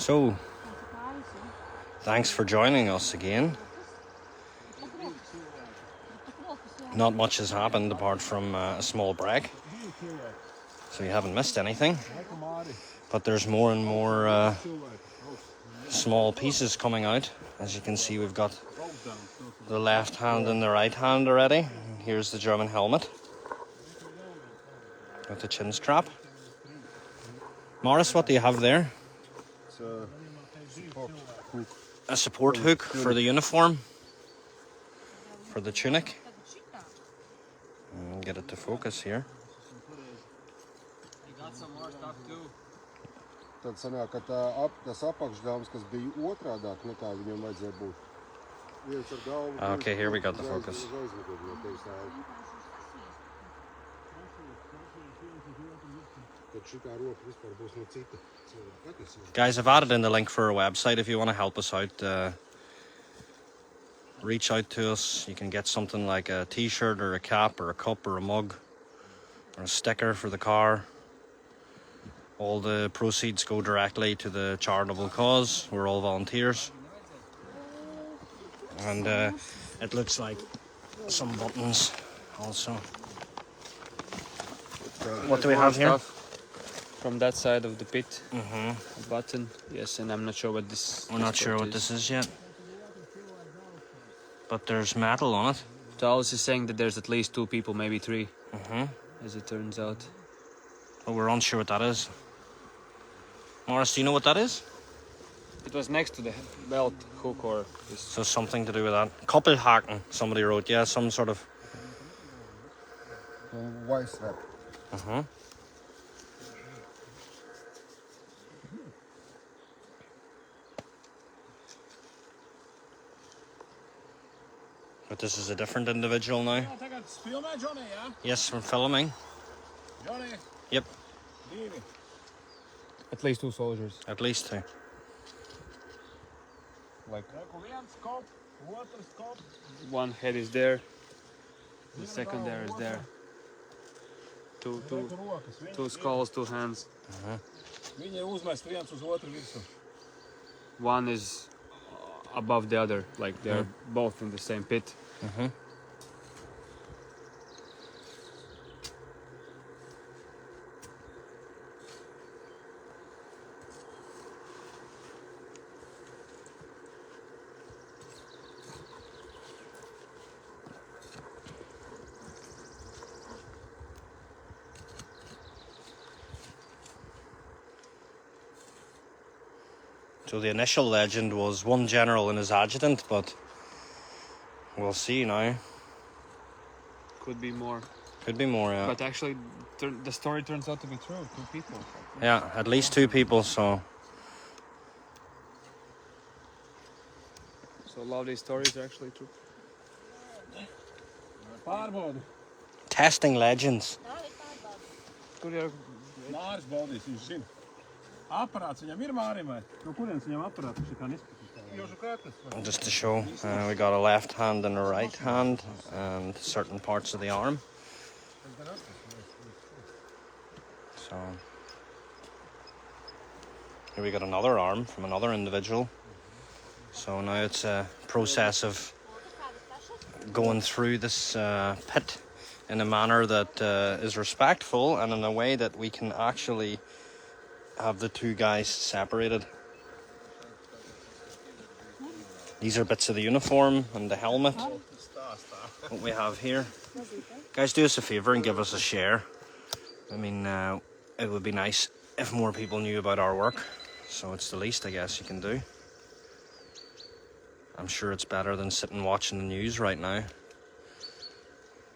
So, thanks for joining us again. Not much has happened apart from a small break, so you haven't missed anything. But there's more and more small pieces coming out. As you can see, we've got the left hand and the right hand already. Here's the German helmet with the chin strap. Morris, what do you have there? It's a support hook. A support hook for the uniform, for the tunic. Get it to focus here. You got some more stuff too. Tad sanāk, ka tas apakšdāms, kas bija otrādāk nekā viņam vajadzēja būt. Viens ar galvu. Okay, here we got the focus. Guys, I've added in the link for our website if you want to help us out. Reach out to us. You can get something like a t-shirt or a cap or a cup or a mug or a sticker for the car. All the proceeds go directly to the charitable cause. We're all volunteers. And it looks like some buttons also. What do we have here? From that side of the pit. Mm-hmm. A button. Yes, and I'm not sure what this. We're not sure what this is yet. But there's metal on it. Charles is saying that there's at least 2 people, maybe 3. Mm-hmm. As it turns out. But we're unsure what that is. Morris, do you know what that is? It was next to the belt hook or this. So something to do with that. Koppelhaken, somebody wrote. Yeah, some sort of... White strap. Uh-huh. But this is a different individual now. Yes, we're filming. Yep. At least 2 soldiers. At least 2. Like one head is there. The second there is there. Two skulls, 2 hands. One is above the other, like they're both in the same pit. So the initial legend was 1 general and his adjutant, but we'll see now. Could be more. Could be more, yeah. But actually, the story turns out to be true. 2 people. Yeah, at least 2 people, so... So a lot of these stories are actually true. Testing legends. Just to show, we got a left hand and a right hand and certain parts of the arm. So here we got another arm from another individual. So now it's a process of going through this pit in a manner that is respectful and in a way that we can actually have the 2 guys separated. These are bits of the uniform and the helmet. What we have here. Guys, do us a favour and give us a share. I mean, it would be nice if more people knew about our work. So it's the least, I guess, you can do. I'm sure it's better than sitting watching the news right now.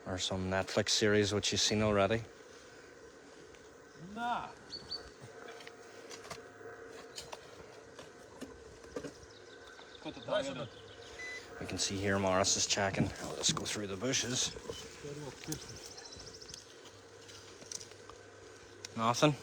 Or some Netflix series which you've seen already. Nah. We can see here Morris is checking. Let's go through the bushes. Nothing.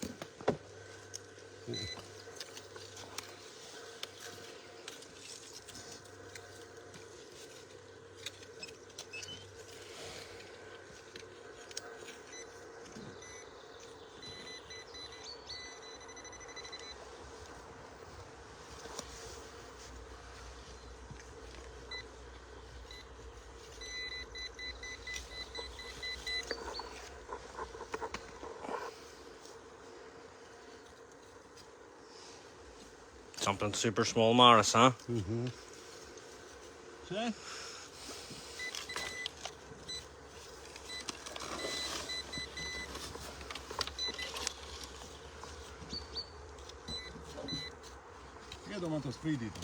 something super small, Morris, huh? See? Iedomā to sprīdītu.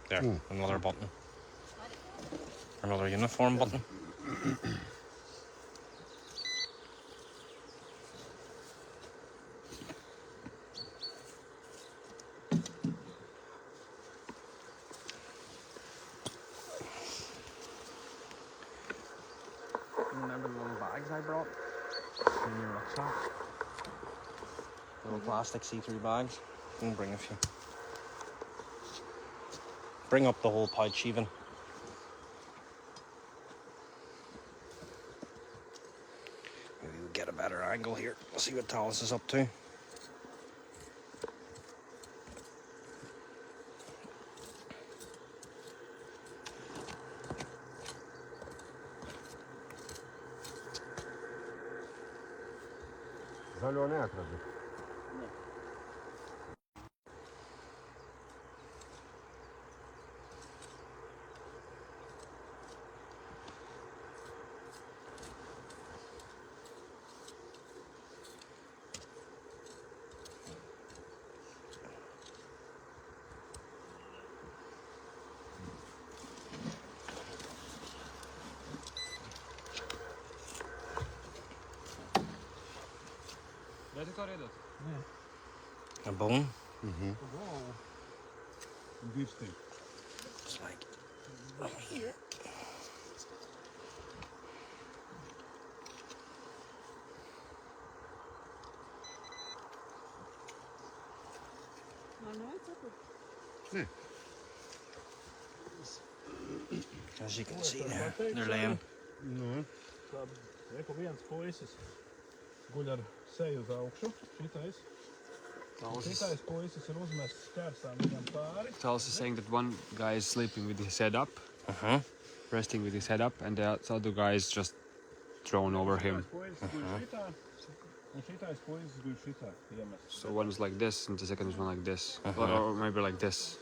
There, another button. Another uniform button. Remember the little bags I brought in your rucksack? Little plastic see-through bags. You can bring a few. Bring up the whole pouch even. Maybe we'll get a better angle here. We'll see what Tallis is up to. Zaļo neatradu. Redzi, ko redot? A bone? Wow. Dirstīgi. It's like over here. As you can see there, they're laying. Reku viens puisis guļ ar seju uz augšu. Šitais puisis ir uzmests skārsām viņam pāri. Tallis is saying that one guy is sleeping with his head up, resting with his head up, and the other guy is just thrown over him. Un šitais puisis guļ šitā iemests. So one is like this, and the second is one like this, or maybe like this.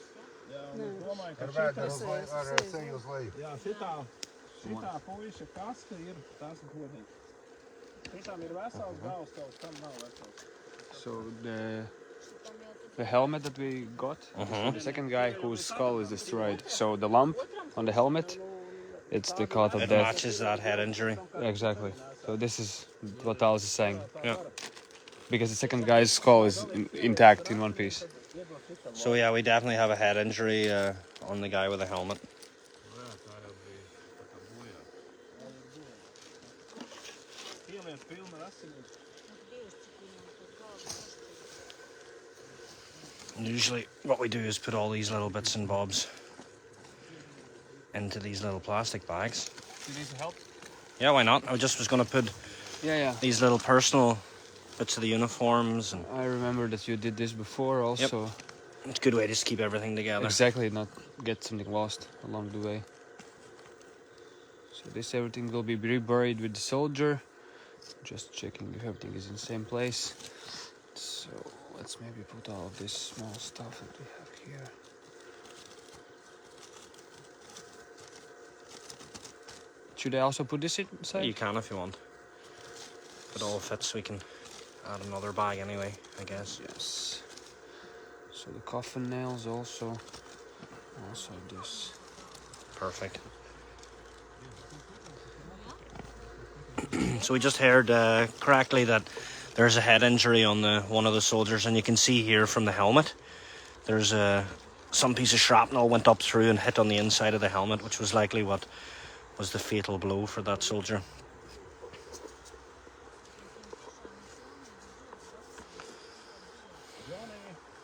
Jā, un es domāju, ka Ar vēdru ar seju uz leju. jā, šitā puiša kaska ir tas godīgs. Šitam ir vesels gals, tam nav vesels. So the helmet that we got is for the second guy whose skull is destroyed. So the lump on the helmet, it's the cause of It death. matches that head injury. Exactly. So this is what Tallis is saying. Yeah. Because the second guy's skull is intact in one piece. So yeah, we definitely have a head injury on the guy with the helmet. Pieliet pilna ar asinīm. And usually what we do is put all these little bits and bobs into these little plastic bags. Do you need help? Yeah, why not? I just was going to put Yeah. these little personal bits of the uniforms, and I remember that you did this before also. it's a good way just to keep everything together. Exactly, not get something lost along the way. So this everything will be reburied with the soldier. Just checking if everything is in the same place. So let's maybe put all of this small stuff that we have here. Should I also put this inside? You can if you want. If it all fits, we can add another bag anyway, I guess. Yes. So the coffin nails also this. Perfect. So we just heard correctly that there's a head injury on one of the soldiers, and you can see here from the helmet there's some piece of shrapnel went up through and hit on the inside of the helmet, which was likely what was the fatal blow for that soldier.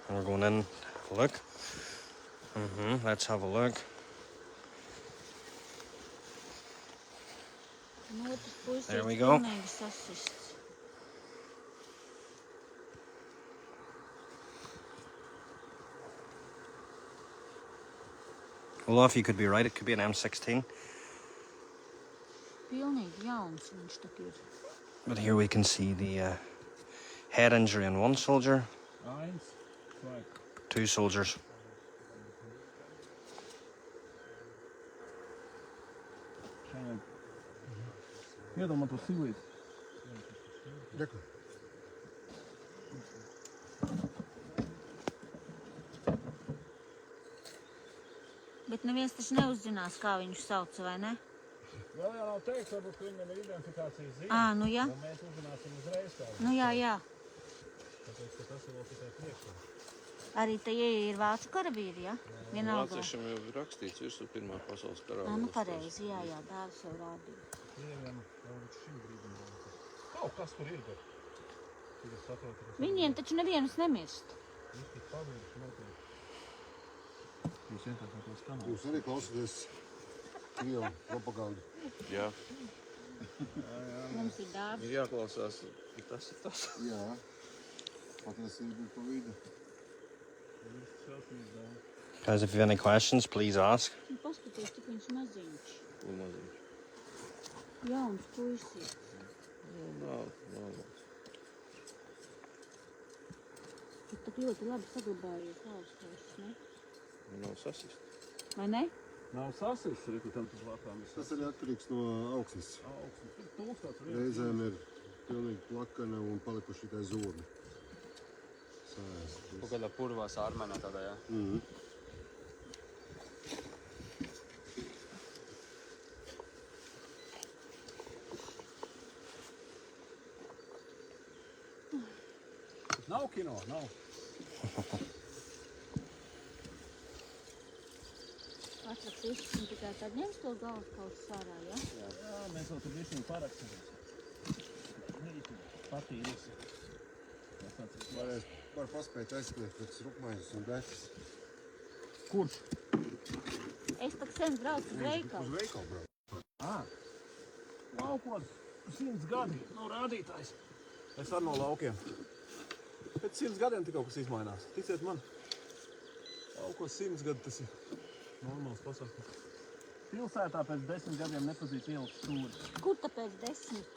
And we're going in, have a look. Let's have a look. There we go. Olaf, you could be right. It could be an M16. But here we can see the Head injury on 1 soldier. 1, 2. 2 soldiers. Iedomā to silīt. Ďakujem. Bet neviens taču neuzzinās, kā viņu sauc, vai ne? Vēl jau nav teikts, varbūt viņam ir identifikācijas zīme. Nu jā. Un mēs uzzināsim uzreiz kā. Nu jā, jā. Tāpēc, ka tas ir vēl tikai priekšā. Arī te ir vācu karavīri, ja? Vienalga. Vāciešiem jau ir rakstīts virsū Pirmā pasaules karā. Nu pareizi, jā, jā, dāvis jau rādīja. Krieviem jau līdz šim brīdim rādīja. Kaut kas tur ir, bet... Tur es saprotu, ka... Viņiem taču nevienus nemirst. Jūs tik pavirši notiek. Jūs vienkārši no tos kanālus. Jūs arī klausāties Krievu propagandu. Jā. Mums ir dāvis. Ir jāklausās, tas ir tas. Jā. Patiesība ir pa vidu. Guys, if you have any questions, please ask. Paskaties, cik viņš maziņš. Ko maziņš? Jauns puisis. Nav. Tu tak ļoti labi saglabājies lauzkaušas, ne? Nav sasist. Vai ne? Nav sasis, reku tam tas lakām. Tas arī atkarīgs no augsnes. Augsnes. Tur tūkstots viens. Reizēm ir pilnīgi plakana un palikuši tikai zobi. Sājās. Kaut kādā purvā sārmenā tādā, jā. Nav kino, nav. Atlaks viss un tikai tad ņems to galvaskausu sārā, ja? Jā, mēs vēl tur višķiņu parakstīsim. Patīrisi. Var paspēt aizskriet pēc rupmaizes un beķis. Kurš? Es tak sen braucu uz veikalu. Uz veikalu brauc. Laukos 100 gadi nav rādītājs. Es ar no laukiem. Pēc 100 gadiem tik kaut kas izmainās. Ticiet man. Laukos 100 gadi tas ir normāls pasākums. Pilsētā pēc 10 gadiem nepazīt ielas stūri. Kur tāpēc 10?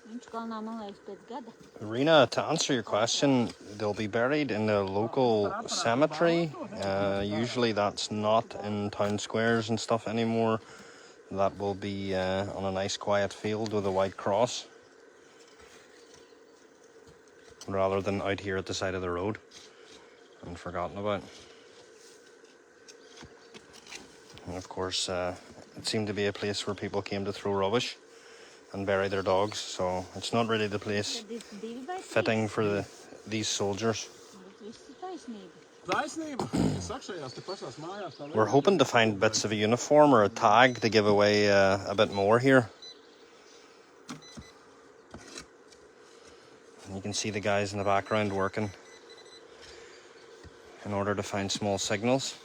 Viņš kalnā, man liekas, pēc gada. Rena, to answer your question, they'll be buried in the local cemetery. Usually that's not in town squares and stuff anymore. That will be on a nice quiet field with a white cross, rather than out here at the side of the road and forgotten about. And of course, it seemed to be a place where people came to throw rubbish and bury their dogs, so it's not really the place fitting for these soldiers. We're hoping to find bits of a uniform or a tag to give away a bit more here. And you can see the guys in the background working in order to find small signals.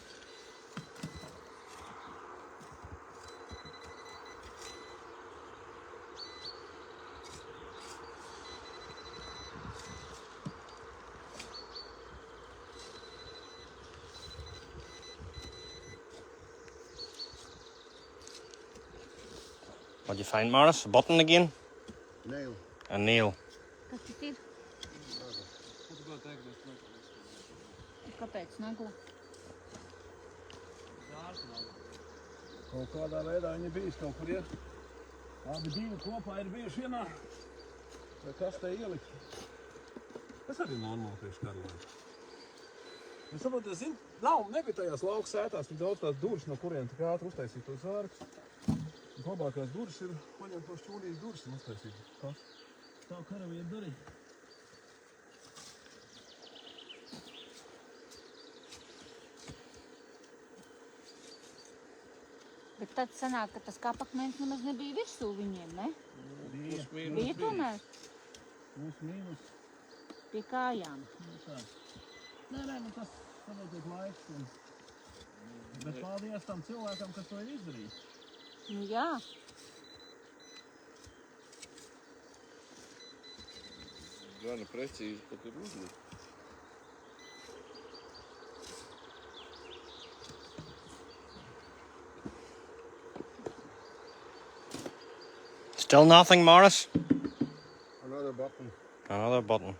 What'd you find, Morris? A button again? Nail. A nail. Kas tas ir? Kāpēc nagla? Kaut kādā veidā viņi bijis kaut kur iet. Abi divi kopā ir bijuši vienā. Vai kas te ielikt? Tas arī normāli priekš karalēm. Es saprotu, es zinu, nebija tajās lauku sētās, tik daudz tās durvis, no kuriem tik ātri uztaisīt tos vārkus. Labākās durvis ir paņemt no šķūnijas durvis un uztaisīt. Kas? Tā karavīri darīja. Bet tad sanāk, ka tas kapakmens nemaz nebija virsū viņiem, ne? Bija tomēr? Plus mīnus. Pie kājām. Nē, tas saprotiet laiks. Bet paldies tam cilvēkam, kas to ir izdarījis. Nu jā. Gana precīzi pat ir uzlikt. Still nothing, Morris? Another button. Another button.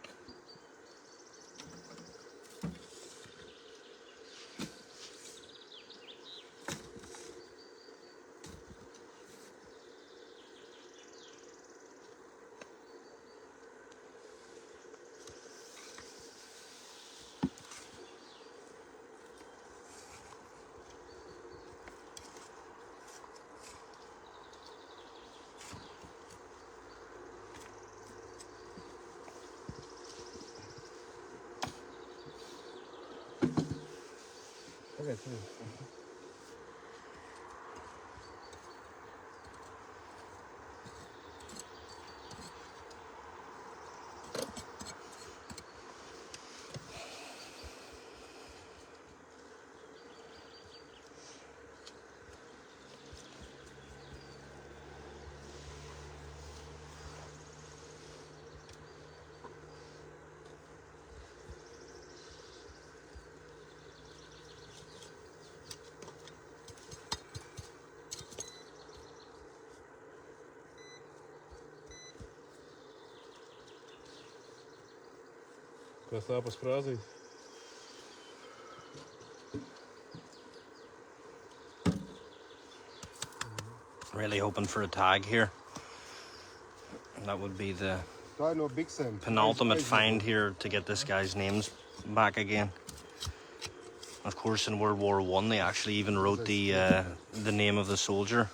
Okay, Kas tā pa sprāzīt? Really hoping for a tag here. That would be the Tā ir no biksēm. penultimate find here to get this guy's names back again. Of course, in World War I, they actually even wrote the name of the soldier.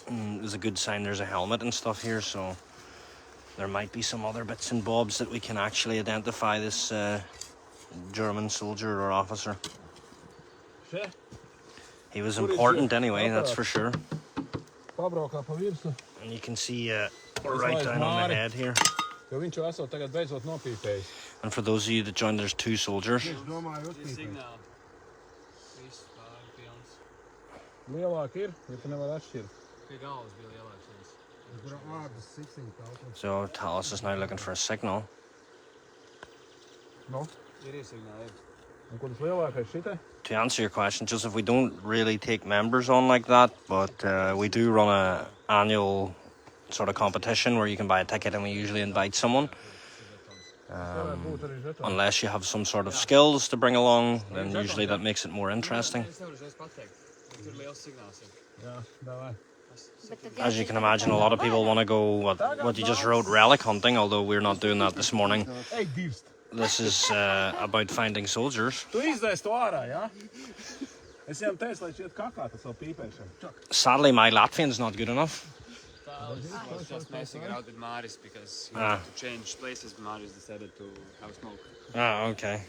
It was a good sign there's a helmet and stuff here, so there might be some other bits and bobs that we can actually identify this German soldier or officer. He was important anyway, that's for sure. Pabraukā pa virsu. And you can see right down on the head here. Jo viņš jau esot tagad beidzot nopīpējis. And for those of you that joined, there's two soldiers. Es domāju, uzpīpēt. Signal. Viss pāri pilns. Lielāk ir, ja tu nevar atšķirt. Pie galvas bija lielāks. Tur ādas siksīgi kaut. So Talos is now looking for a signal. No? Ir signal, ir. Un kur tas lielākais šitai? To answer your question, Joseph, we don't really take members on like that, but we do run a annual sort of competition where you can buy a ticket and we usually invite someone. Unless you have some sort of skills to bring along, then usually that makes it more interesting. Jā, davai. As you can imagine, a lot of people want to go what you just wrote, relic hunting, although we're not doing that this morning. Ej, dirst! This is about finding soldiers. Tu izdēs to ārā, jā? Es viņam teicu, lai šķiet kakā tas vēl pīpēšana. Čak. Sadly, my Latvian's not good enough. I was just messing around with Maris because he wanted to change places. Maris decided to have smoke. Ah, okay.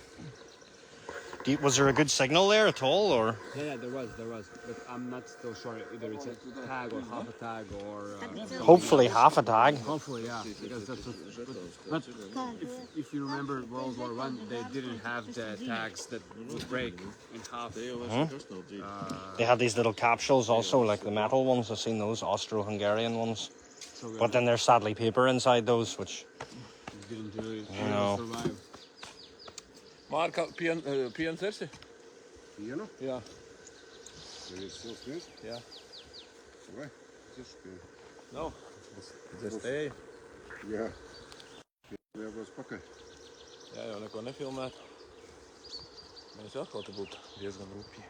Was there a good signal there at all, or? Yeah, there was. But I'm not still sure either it's a tag or half a tag or... Hopefully half a tag. Hopefully, yeah. Because that's what, but if you remember World War I, they didn't have the tags that would break in half. They had these little capsules also, like the metal ones. I've seen those Austro-Hungarian ones. But then there's sadly paper inside those, which... Didn't really No. survive. Mārka, pienu cersi? Pienu? Jā. Tev ir sils piens? Jā. Vai? Tas pienu. Nav. Es tēju. Jā. Pienu jābrauc pakaļ. Jā, jau neko nefilmētu. Mēs atkal te būtu diezgan rupji.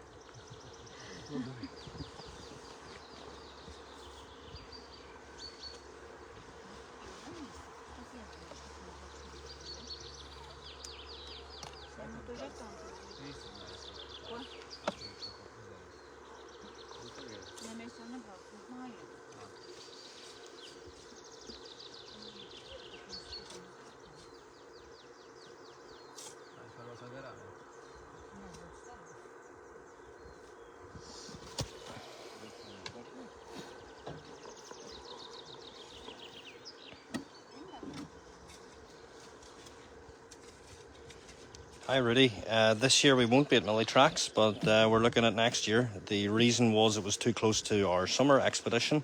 Hi Rudy, this year we won't be at Millie Tracks, but we're looking at next year. The reason was it was too close to our summer expedition,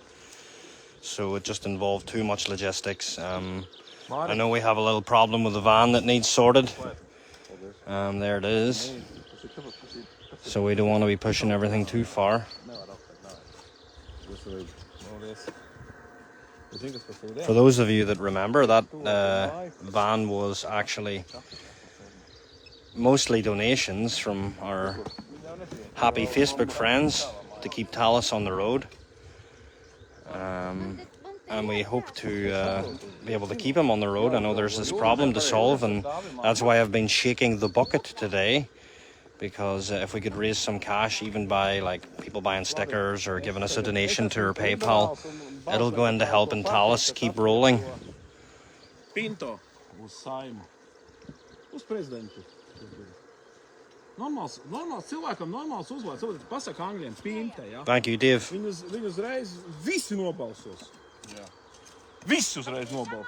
so it just involved too much logistics. I know we have a little problem with the van that needs sorted. There it is. So we don't want to be pushing everything too far. For those of you that remember, that van was actually mostly donations from our happy Facebook friends to keep Tallis on the road. And we hope to be able to keep him on the road. I know there's this problem to solve, and that's why I've been shaking the bucket today, because if we could raise some cash, even by like people buying stickers or giving us a donation to our PayPal, it'll go into helping Tallis keep rolling. Pinto uz saimu. Uz prezidentu. Normāls cilvēkam normāls uzvārds. Pasaka angļiem Pinta, ja? Thank you, Dave. Viņu uzreiz visi nobalsos. Jā. Visi uzreiz nobalsos.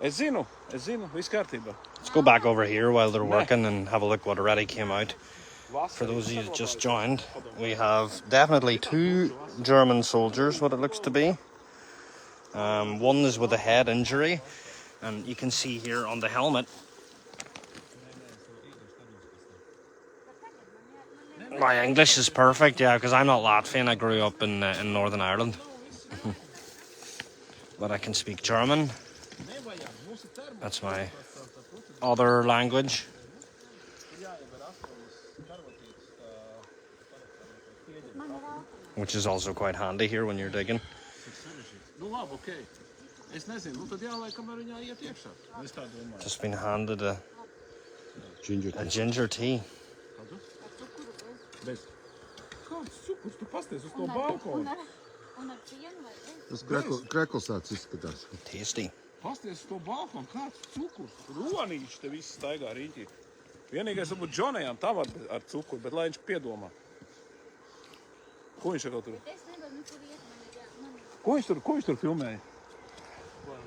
Es zinu, viss kārtībā. Let's go back over here while they're working and have a look what already came out. For those of you that just joined, we have definitely 2 German soldiers, what it looks to be. One is with a head injury, and you can see here on the helmet. My English is perfect, yeah, because I'm not Latvian. I grew up in Northern Ireland. But I can speak German. That's my other language. Which is also quite handy here when you're digging. Just been handed a ginger tea. Tas krekls tāds izskatās. Tasty. Pasties uz to balkonu, kāds cukurs. Ronīši te viss staigā rīķī. Vienīgais varbūt Džonejam tā var ar cukuru, bet lai viņš piedomā. Ko viņš ar tur? Ko viņš tur filmēja?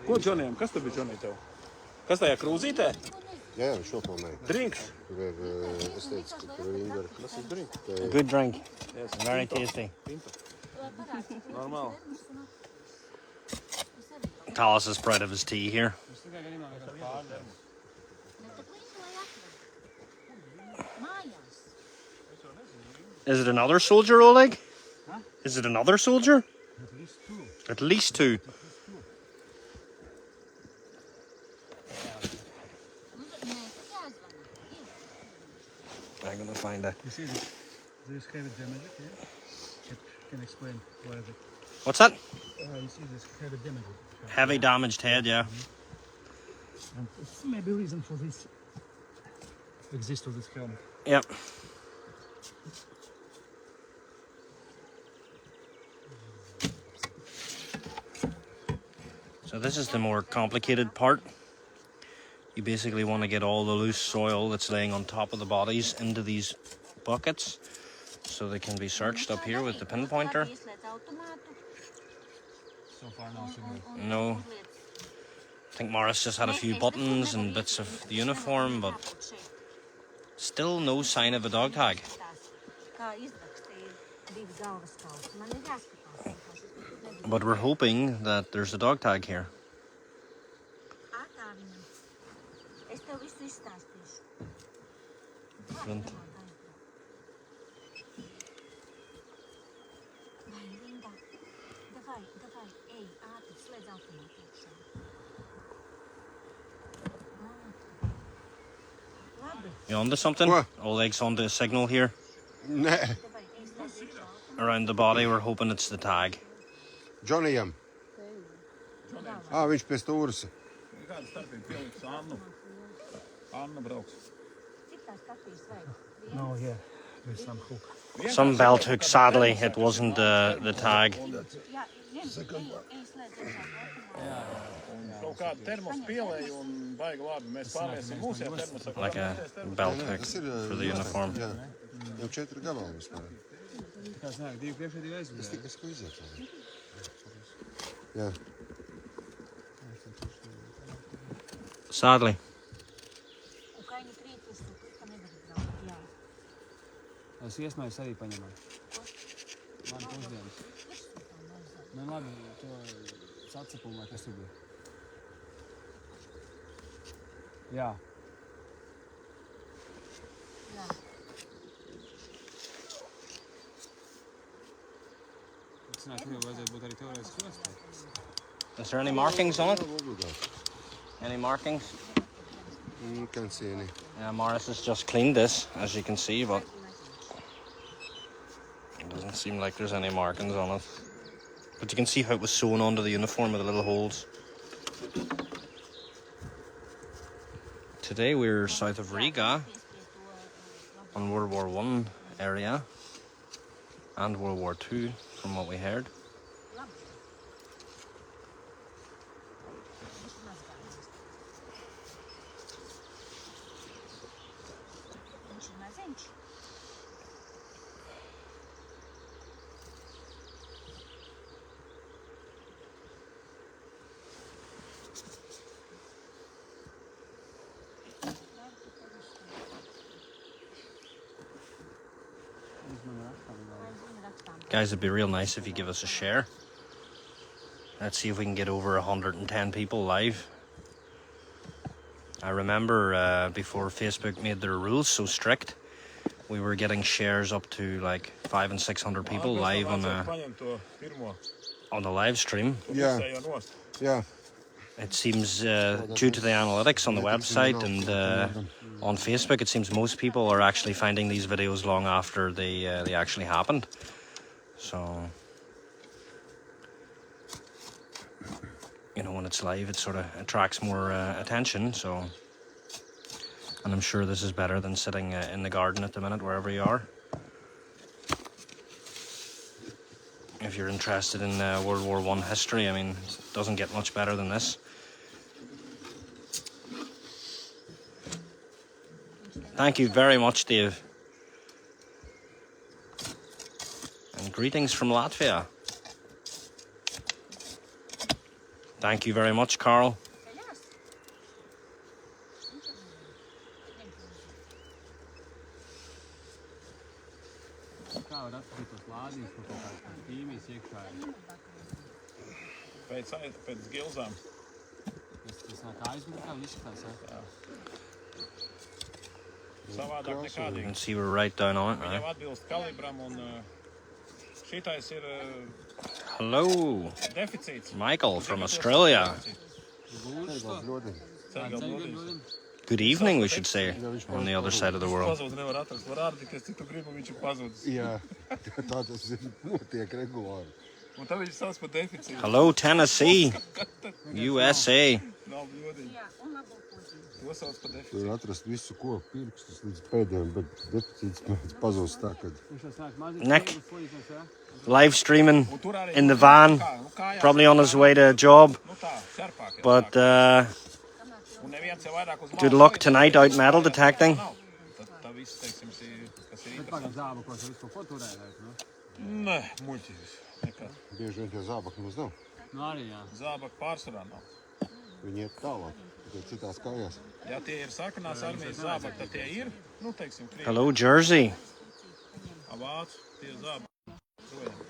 Ko Džonejam? Kas tur bija Džonej tev? Kas tajā krūzītē? Jā, viņš šo filmēja. Drinks. Tur ir, es teicu, ka tur ir Ingver. Tas ir drink. Good drink. Yes. Very tasty. Normāli. Tallis is proud of his tea here. Is it another soldier, Oleg? Huh? Is it another soldier? At least 2. At least 2. I'm gonna find it. You see this heavy damage here? It can explain why the... What's that? You see this heavy damage. Heavy damaged head, yeah. And it's maybe reason for this exist of this helmet. Yep. So this is the more complicated part. You basically want to get all the loose soil that's laying on top of the bodies into these buckets so they can be searched up here with the pinpointer. So far no. No. I think Morris just had a few buttons and bits of the uniform, but still no sign of a dog tag. But we're hoping that there's a dog tag here. Excellent. You onto something? What? Oleg's onto a signal here. Nē, Around the body, we're hoping it's the tag. Džonijam. Viņš pie stūras. Kāda starpība pieliks Annu? Anna brauks. No, yeah, with some hook. Some belt hook, sadly, it wasn't the tag. Kaut kādu termos pielēju un baigi labi. Mēs pārviesim mūsējā termosā. Like a belt hook for the uniform. Jā, jau 4 gabali vispār. Kā znāk, 2 priekšā 2 Es aizmugurē. tikai esmu iziet. Jā. Sadly. Es iesmējas arī paņemam. Man pusdienas. Man labi, to sacepumu vai kas tur bija. Jā. Is there any markings on it? Any markings? You can't see any. Yeah, Morris has just cleaned this, as you can see, but it doesn't seem like there's any markings on it. But you can see how it was sewn onto the uniform with the little holes. Today we're south of Riga on World War I area and World War II, from what we heard. Guys, it'd be real nice if you give us a share. Let's see if we can get over 110 people live. I remember before Facebook made their rules so strict, we were getting shares up to like 500 and 600 people live on the live stream. Yeah. Yeah. It seems due to the analytics on the website and on Facebook, it seems most people are actually finding these videos long after they actually happened. So, you know, when it's live, it sort of attracts more attention. So, and I'm sure this is better than sitting in the garden at the minute, wherever you are. If you're interested in World War I history, I mean, it doesn't get much better than this. Thank you very much, Dave. And greetings from Latvia. Thank you very much, Carl. Pēc gilzām. Tas nāk aizmugurā, izskatās, jā. Savādāk You nekādīgi. can see we're right down on it, Viņam right? atbilst kalibram un šitais ir Hello, deficīts. Michael from Australia. Good evening, we should say, on the other side of the world. Pazūd nevar atrast. Var ārdi, kas citu gribu, viņš ir pazūdis. Jā, tā tas ir notiek regulāri. Un tā viņš sauc par deficītu. Hello, Tennessee, USA. Nav jodīgi. To sauc par deficītu. Tur atrast visu koku pirkstus līdz pēdējiem, bet deficīts mēdz pazūst tā, kad... Nick, live streaming in the van, probably on his way to a job, but good luck tonight out metal detecting. Nē, muļķības. Nekad. Bieži vien tie zābaki mums nav. Nu arī, jā. Zābaki pārsvarā nav. Viņi iet tālāk, tikai citās kājās. Ja tie ir sarkanās armijas zābaki, tad tie ir, nu, teiksim, krievi. Hello, Jersey. Vācu, tie zābaki projām.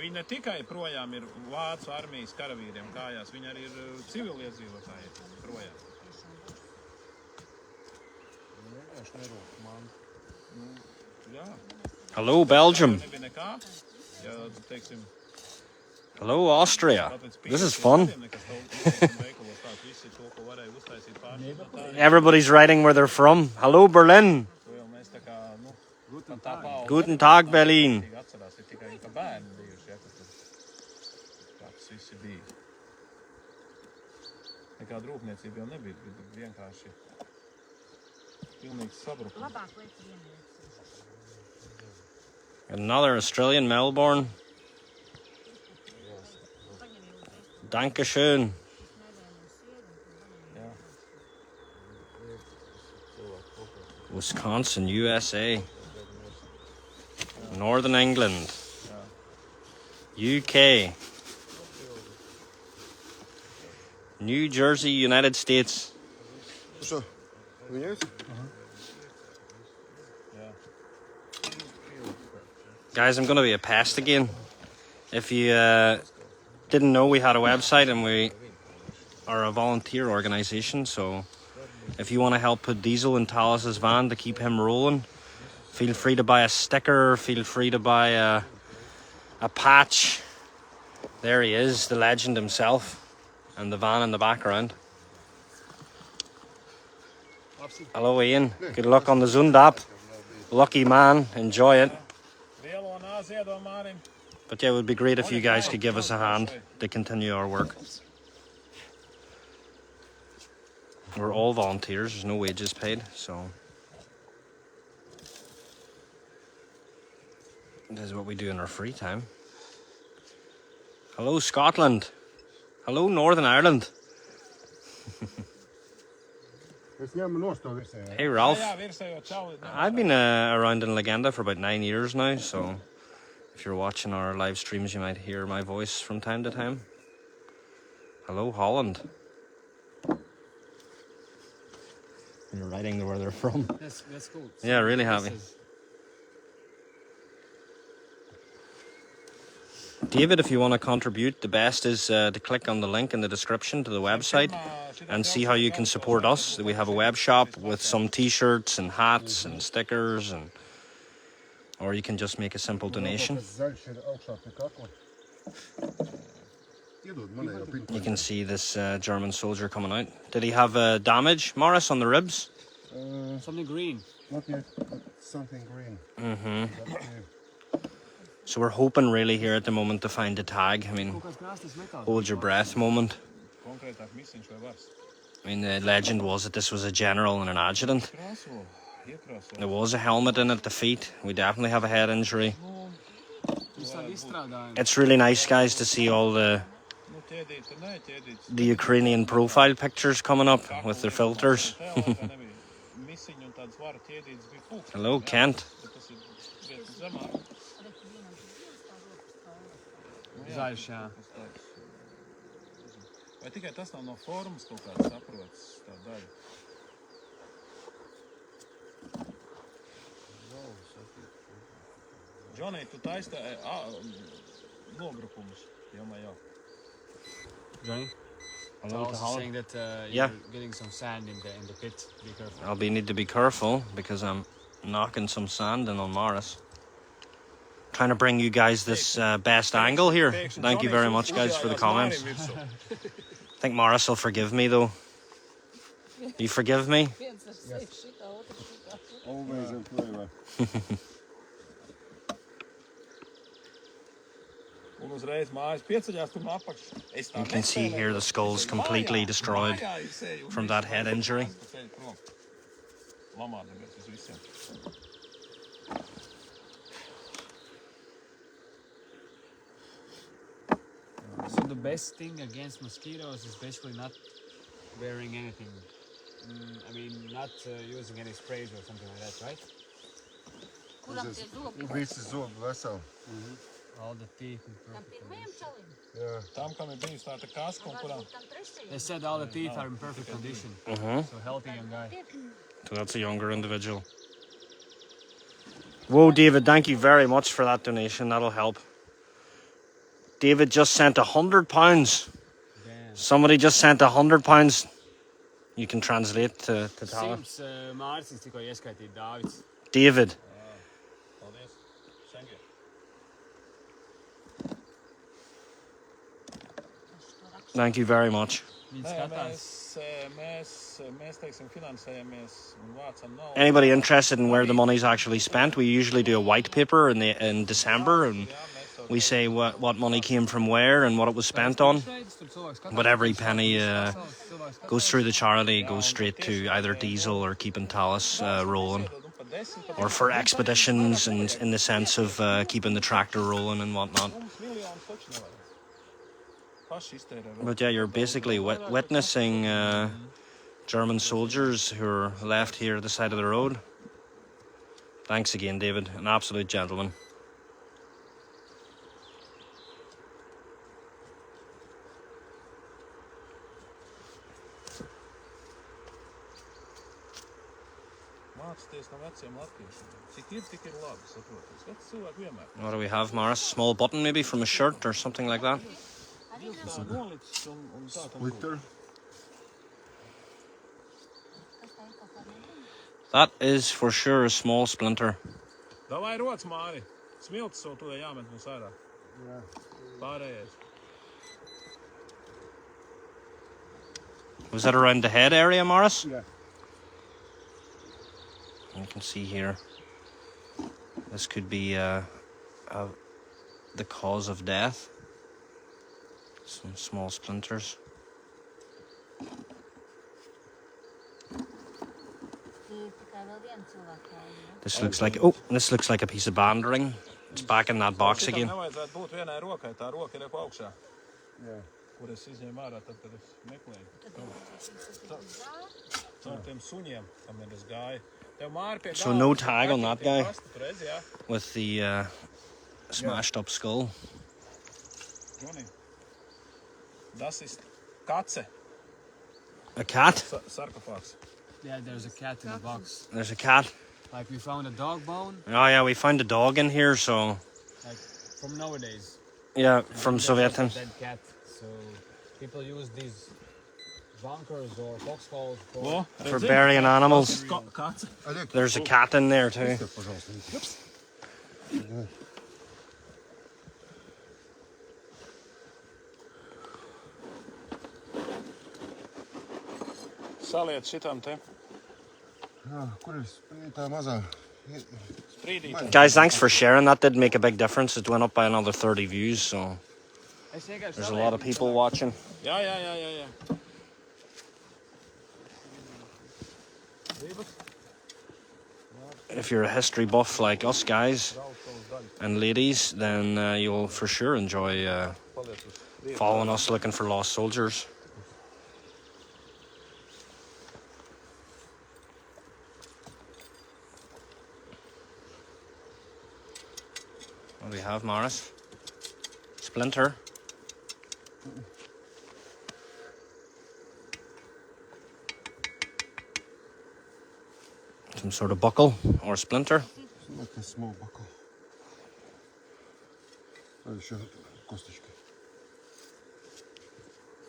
Viņi ne tikai projām ir vācu armijas karavīriem kājās, viņi arī ir civiliedzīvotāji projām. Jā. Hello, Belgium. Nebija nekā. Ja, teiksim, Hello, Austria. This is fun. Everybody's writing where they're from. Hello, Berlin. Guten Tag, Berlin. Nekāda rūpniecība jau nebija, vienkārši pilnīgs sabrukums. Another Australian, Melbourne. Dankeschön. Wisconsin, USA. Northern England. UK. New Jersey, United States. Šo? Viņais? Guys, I'm going to be a pest again. If you didn't know, we had a website and we are a volunteer organisation, so if you want to help put diesel in Talas's van to keep him rolling, feel free to buy a sticker, feel free to buy a patch. There he is, the legend himself, and the van in the background. Hello Ian, good luck on the Zundap. Lucky man, enjoy it. But yeah, it would be great if you guys could give us a hand to continue our work. We're all volunteers, there's no wages paid, so this is what we do in our free time. Hello Scotland. Hello Northern Ireland. Hey Ralph. I've been around in Legenda for about 9 years now, so if you're watching our live streams you might hear my voice from time to time. Hello Holland. You're writing where they're from. That's cool. Yeah, really happy. David, if you want to contribute, the best is to click on the link in the description to the website and see how you can support us. We have a web shop with some t-shirts and hats and stickers, or you can just make a simple donation. You can see this German soldier coming out. Did he have damage, Morris, on the ribs? Something green. Not yet, but something green. So we're hoping really here at the moment to find a tag. I mean, hold your breath moment. I mean, the legend was that this was a general and an adjutant. There was a helmet in at the feet. We definitely have a head injury. It's really nice, guys, to see all the Ukrainian profile pictures coming up with their filters. Hello, Kent. Zaļš, jā. Vai tikai tas nav no formas kaut kāds saprots tā daļa? Johnny, tu taisi nogrupumus, jau. Johnny? Hello to Also Holland. saying that Yeah. you're getting some sand in the pit. Be careful. I'll need to be careful because I'm knocking some sand in on Morris. Trying to bring you guys this best angle here. Thank you very much, guys, for the comments. I think Morris will forgive me, though. You forgive me? Always in flavor. You can see here the skull's completely destroyed from that head injury. So the best thing against mosquitoes is basically not wearing anything. I mean, not using any sprays or something like that, right? Visi zobi veseli. All the teeth in perfect condition. They said all the teeth are in perfect condition. So healthy young guy. So that's a younger individual. Whoa, David, thank you very much for that donation. That'll help. David just sent £100. Damn. Somebody just sent £100. You can translate to Tala. Simts Mārcis tikko ieskaitīja Dāvids. David. Thank you very much. Anybody interested in where the money's actually spent? We usually do a white paper in December, and we say what money came from where and what it was spent on. But every penny goes through the charity, goes straight to either diesel or keeping Talus rolling, or for expeditions, and in the sense of keeping the tractor rolling and whatnot. But yeah, you're basically witnessing German soldiers who are left here at the side of the road. Thanks again, David. An absolute gentleman. What do we have, Morris? Small button maybe from a shirt or something like that? Splitter. That is for sure a small splinter. Yeah. Pārējais. Was that around the head area, Morris? Yeah. You can see here. This could be the cause of death. Some small splinters. This looks like this looks like a piece of bandering. It's back in that box again. Nevajadzētu būt vienai rokai, tā roka ir jau augšā. Yeah. Kur es izņēmu ārā, tad, kad es meklēju. Caur tiem suņiem, kam es gāju. Tev Māri pie So no tag on that guy Tu redzi, jā? with the smashed up skull. Johnny. Das ist Katze. A cat? Sarkofāgs. Yeah, there's a cat in the box. There's a cat. Like we found a dog bone, Oh yeah, we found a dog in here, so like from nowadays. yeah, from Soviet times. Dead cat. So people use these bunkers or foxholes for. O, For redzi? burying animals. Katze. Олег, There's a cat in there too. пожалуйста. Saliet šitam te. Kur ir tā mazā? Sprīdīt. Guys, thanks for sharing. That did make a big difference. It went up by another 30 views, so there's a lot of people watching. Jā. If you're a history buff like us guys and ladies, then you'll for sure enjoy following us looking for lost soldiers. What do we have, Morris? Splinter. Some sort of buckle or splinter. Like a small buckle. Еще косточка.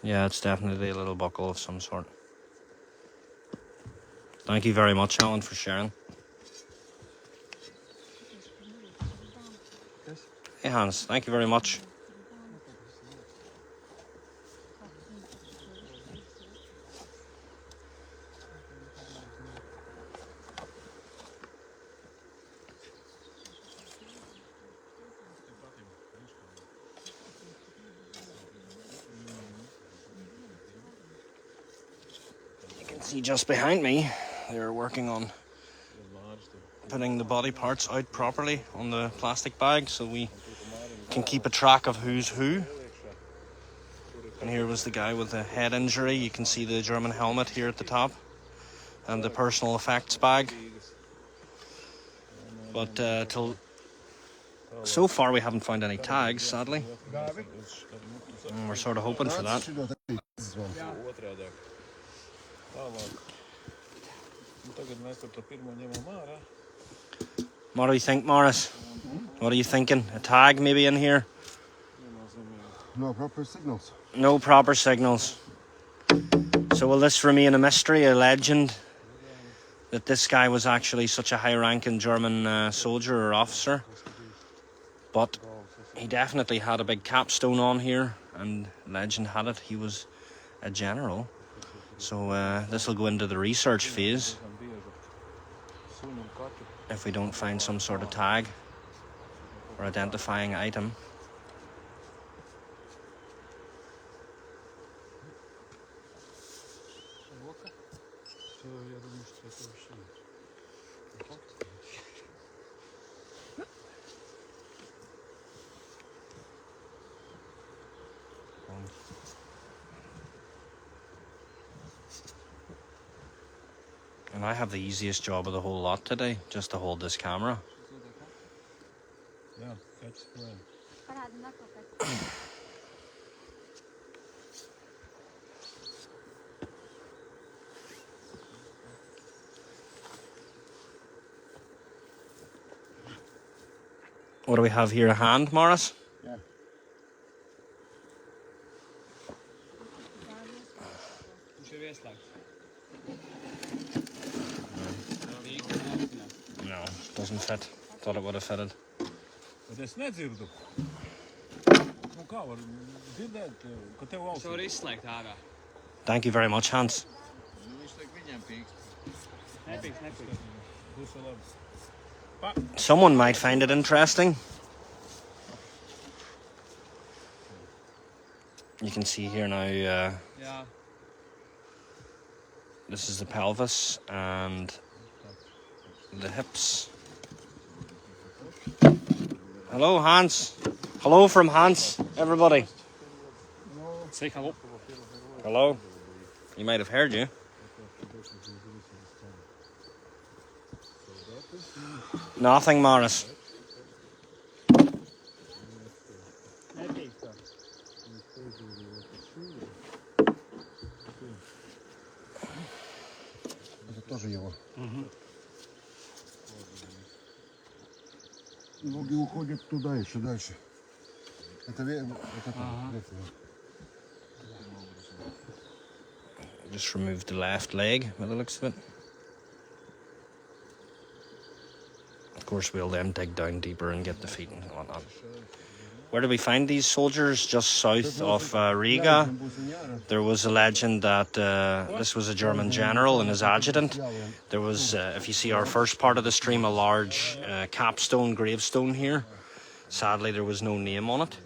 Yeah, it's definitely a little buckle of some sort. Thank you very much, Alan, for sharing. Hey, Hans, thank you very much. You can see just behind me, they're working on putting the body parts out properly on the plastic bag so we can keep a track of who's who. And here was the guy with the head injury. You can see the German helmet here at the top and the personal effects bag. But till so far we haven't found any tags, sadly. And we're sort of hoping for that. Otrādāk. Tālāk. Tagad mēs par to pirmo ņemam ārā. What do you think, Morris? What are you thinking? A tag maybe in here? No proper signals. No proper signals. So will this remain a mystery, a legend, that this guy was actually such a high-ranking German soldier or officer? But he definitely had a big capstone on here, and legend had it he was a general. So this will go into the research phase if we don't find some sort of tag or identifying item. And I have the easiest job of the whole lot today, just to hold this camera. Jā, kāds plan. Parādi nākamais. What do we have here? A hand, Morris? Yeah. No, doesn't fit. Thought it would have fitted. Bet es nedzirdu. kā var dzirdēt, ka tev ausī? So izslēgt ārā. Thank you very much, Hans. Nepīks. Būs jau labi. Someone might find it interesting. You can see here now, Jā. this is the pelvis and the hips. Hello, Hans. Hello from Hans, everybody. Say hello. Hello. He might have heard you. Nothing, Morris. Nepīks tā. Это тоже его. Ноги уходят туда еще дальше. Это Just removed the left leg by the looks of it. Of course, we'll then dig down deeper and get the feet and whatnot. Where did we find these soldiers? Just south of Riga. There was a legend that this was a German general and his adjutant. There was, if you see our first part of the stream, a large capstone, gravestone here. Sadly, there was no name on it.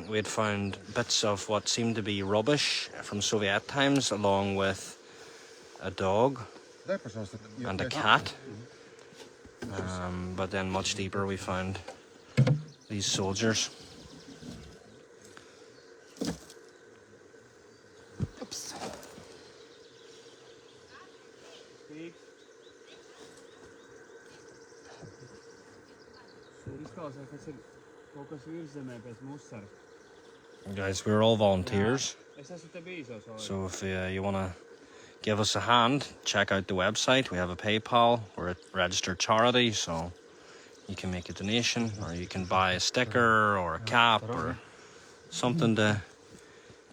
We had found bits of what seemed to be rubbish from Soviet times, along with a dog and a cat. But then much deeper we found these soldiers. Oops. Izklausās, kas ir kaut kas virzemē pēc musara. Guys, we're all volunteers. Es esmu te bijis jau savā. So if you want to give us a hand, check out the website. We have a PayPal. We're a registered charity, so you can make a donation, or you can buy a sticker or a cap or something to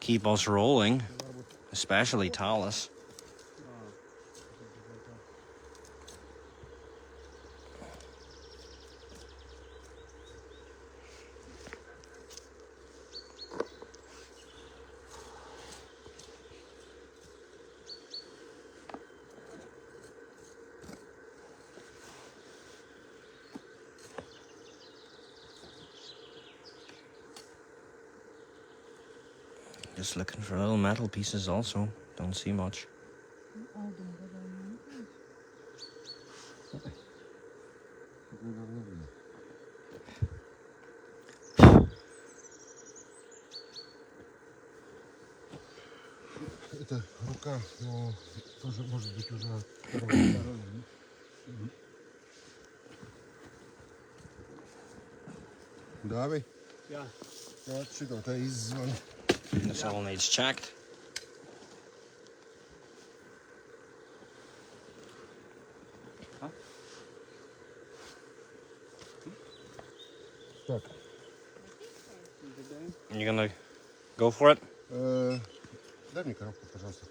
keep us rolling, especially Talus. Just looking for little metal pieces also. Don't see much. Это рука, но тоже может быть уже Давай. Jā. Отсюда, это иззвон. This all needs checked. Так. You gonna go for it? Дай мне коробку, пожалуйста.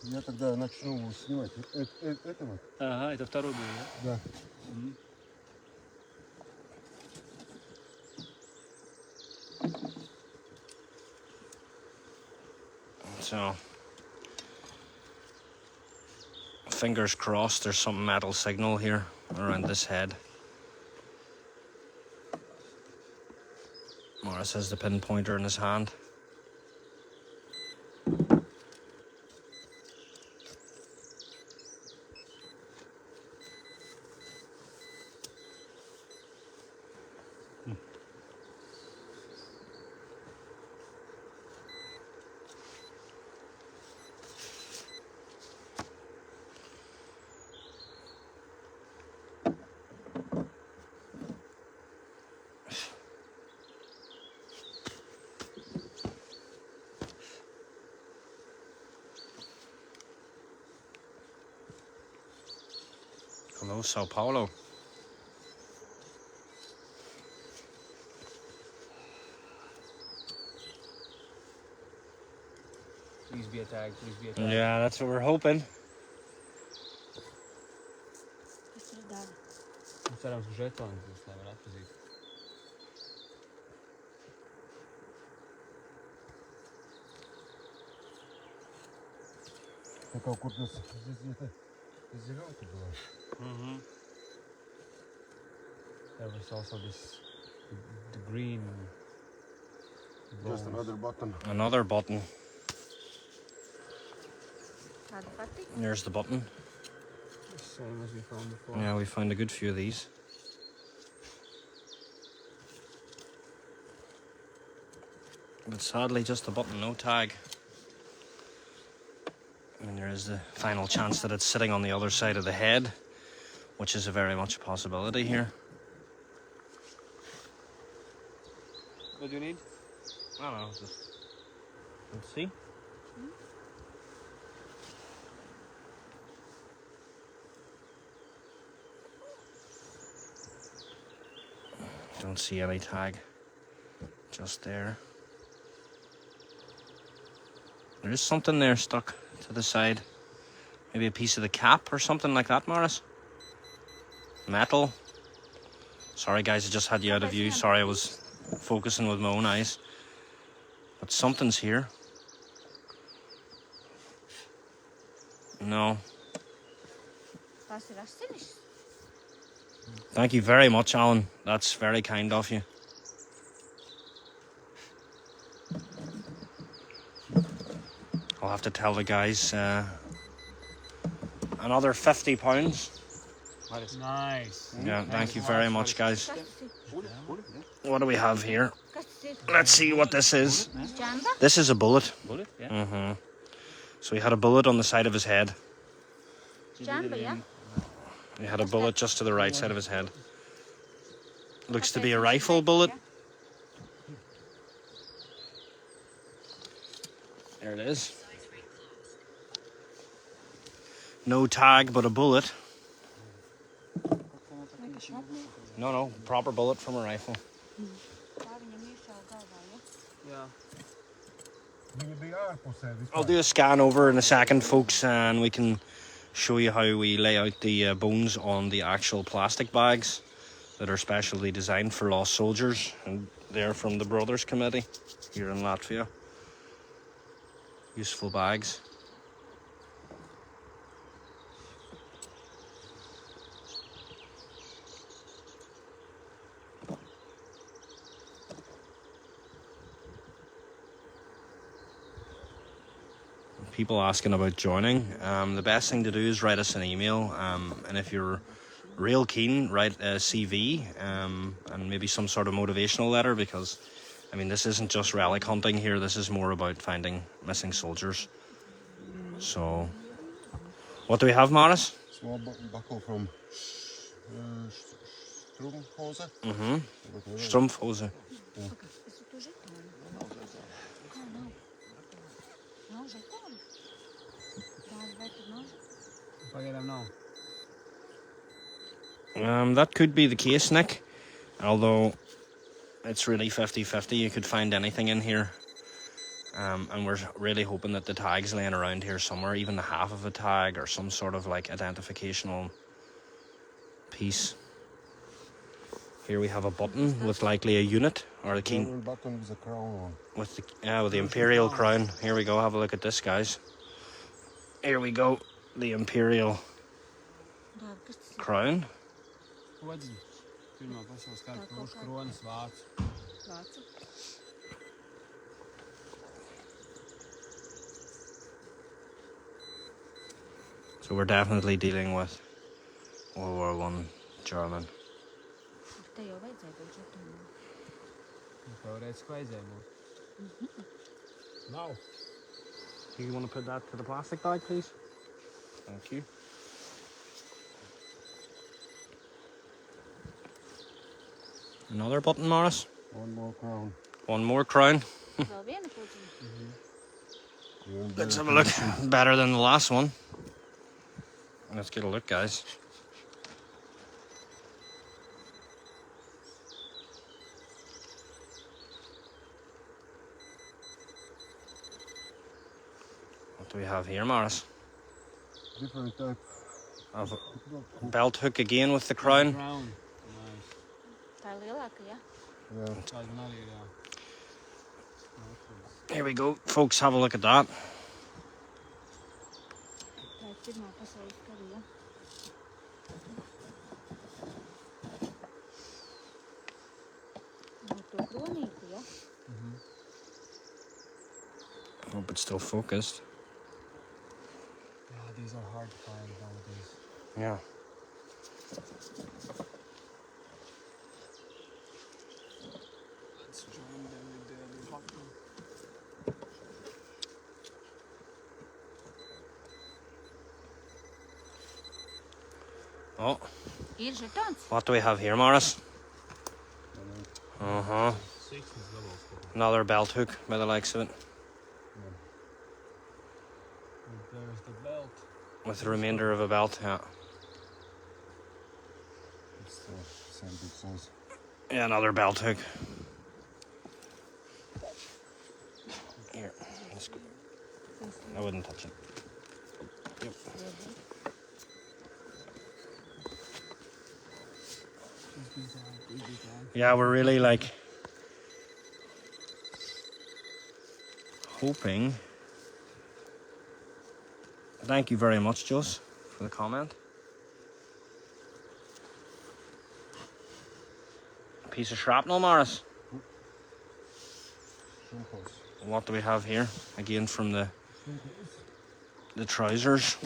Я тогда начну снимать этого. Ага, это второй был, да? Да. So, fingers crossed there's some metal signal here around this head. Morris has the pinpointer in his hand. Hello, Sao Paulo. Please be a tag, please be a tag. Yeah, that's what we're hoping. Cerams, ka žetons būs, lai var atpazīt. kaut kur tas izrauta была. There was also this the green. Just bones. another button. Another button. Tāda pati. There's the button. Same as we found before. Yeah, we found a good few of these. But sadly, just a button, no tag. And there is the final chance that it's sitting on the other side of the head, which is a very much a possibility here. What do you need? I don't know, just let's see. Don't see any tag. Just there. There is something there stuck to the side. Maybe a piece of the cap or something like that, Morris. Metal. Sorry guys, I just had you out of view. Sorry, I was focusing with my own eyes. But something's here. No. Tās ir asinis. Thank you very much, Alan. That's very kind of you. I'll have to tell the guys another £50. Nice. Yeah, thank you very much, guys. Kas tas ir? What do we have here? Kas tas ir? Let's see what this is. Jamba? This is a bullet. Bullet? Yeah. So he had a bullet on the side of his head. Jamba, ja? He had a bullet just to the right side of his head. Looks to be a rifle bullet. There it is. No tag, but a bullet. No, proper bullet from a rifle. Tā viņam iešāva galvā, ja? Yeah. Viņi bija ārpusē vispār. I'll do a scan over in a second, folks, and we can show you how we lay out the bones on the actual plastic bags that are specially designed for lost soldiers, and they're from the Brothers Committee here in Latvia. Useful bags. People asking about joining. The best thing to do is write us an email, and if you're real keen, write a CV and maybe some sort of motivational letter, because I mean, this isn't just relic hunting here, this is more about finding missing soldiers. So what do we have, Morris? Small buckle from Strumpfhose. Strumpfhose. Es tu žetoni. Kā nav? Nav žetoni? Tāda vai tur nav žetoni? Pagaidām nav. That could be the case, Nick, although it's really 50-50. You could find anything in here, and we're really hoping that the tag's laying around here somewhere, even the half of a tag or some sort of like identificational piece. Here we have a button with likely a unit or a key Button with a crown on. with the imperial crown. Here we go. Have a look at this, guys. Here we go. The imperial Tāda, kas tas ir? crown. Podziņ. Pirmā pasaules kara Tā kaut kā. kronas vācu. Vācu. So we're definitely dealing with World War I German. Te jau vajadzēja būt žetoni. Teorētiski vajadzēja būt. Nav. Do you want to put that to the plastic bag, please? Thank you. Another button, Morris. One more crown. One more crown. Vēl viena podziņa. Let's have a look. Better than the last one. Let's get a look, guys. What do we have here, Morris? Different type. Of a belt hook again with the crown. Crown. Nice. Tā ir lielāka, ja? Yeah. Tāda man arī ir, jā. Here we go, folks. Have a look at that. Pirmā pasaules kara, ja? No to kronīti, ja? Hope it's still focused. Yeah, these are hard to find nowadays. Yeah. Let's join them with the other button. Oh, Ir žetons. what do we have here, Morris? Uh-huh. Another belt hook by the likes of it. And there's the belt. With the remainder of a belt, yeah. It's the same big size. Yeah, another belt hook. Here, let's go. I wouldn't touch it. Yep. Yeah, we're really like hoping. Thank you very much, Joss, for the comment. A piece of shrapnel, Morris. What do we have here? Again from the trousers.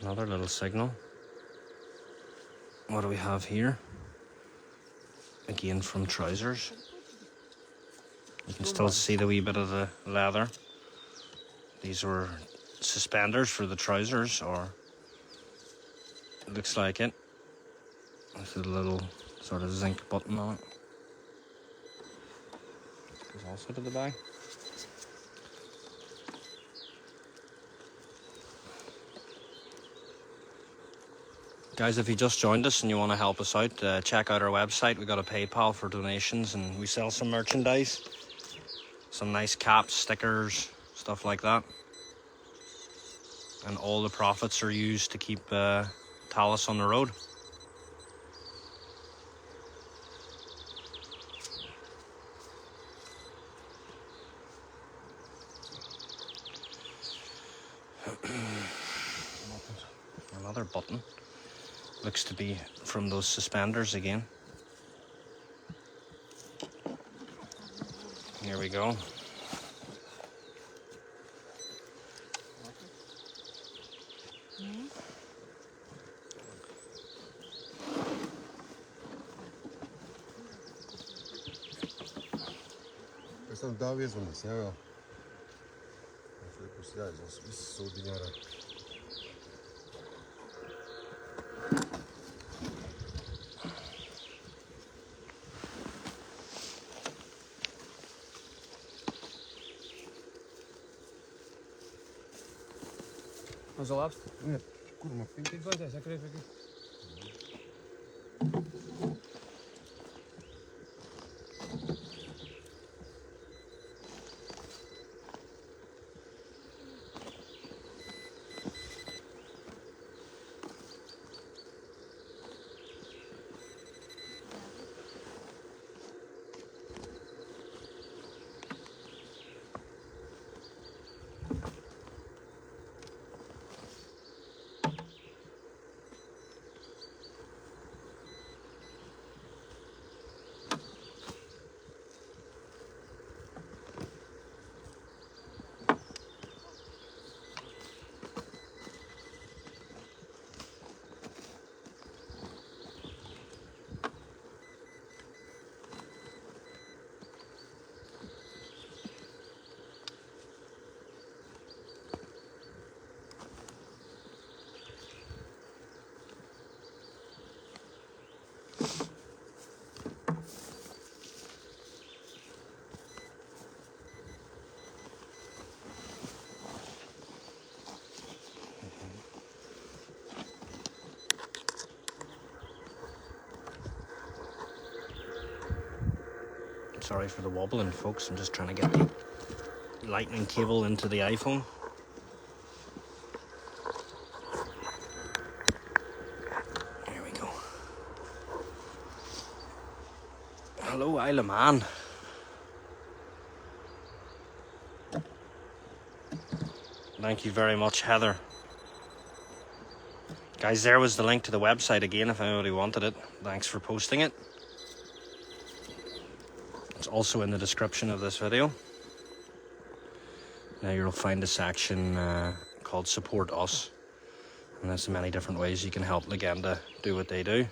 Another little signal. What do we have here? Again from trousers. You can still see the wee bit of the leather. These were suspenders for the trousers, or it looks like it. With a little sort of zinc button on it. Goes also to the bag. Guys, if you just joined us and you want to help us out, check out our website. We've got a PayPal for donations, and we sell some merchandise. Some nice caps, stickers, stuff like that. And all the profits are used to keep Talus on the road. Another button. Looks to be from those suspenders again. Here we go. Pēc tam dāvi iezvanīs, jā, vēl. Mums būs jāizlas viss sūdiņā ārā. Was the last? Nē, kur man pīt? Tik vajadzēs, jak reizē. Sorry for the wobbling, folks. I'm just trying to get the lightning cable into the iPhone. There we go. Hello, Isle of Man. Thank you very much, Heather. Guys, there was the link to the website again if anybody wanted it. Thanks for posting it. It's also in the description of this video. Now you'll find a section called Support Us. And there's many different ways you can help Legenda do what they do.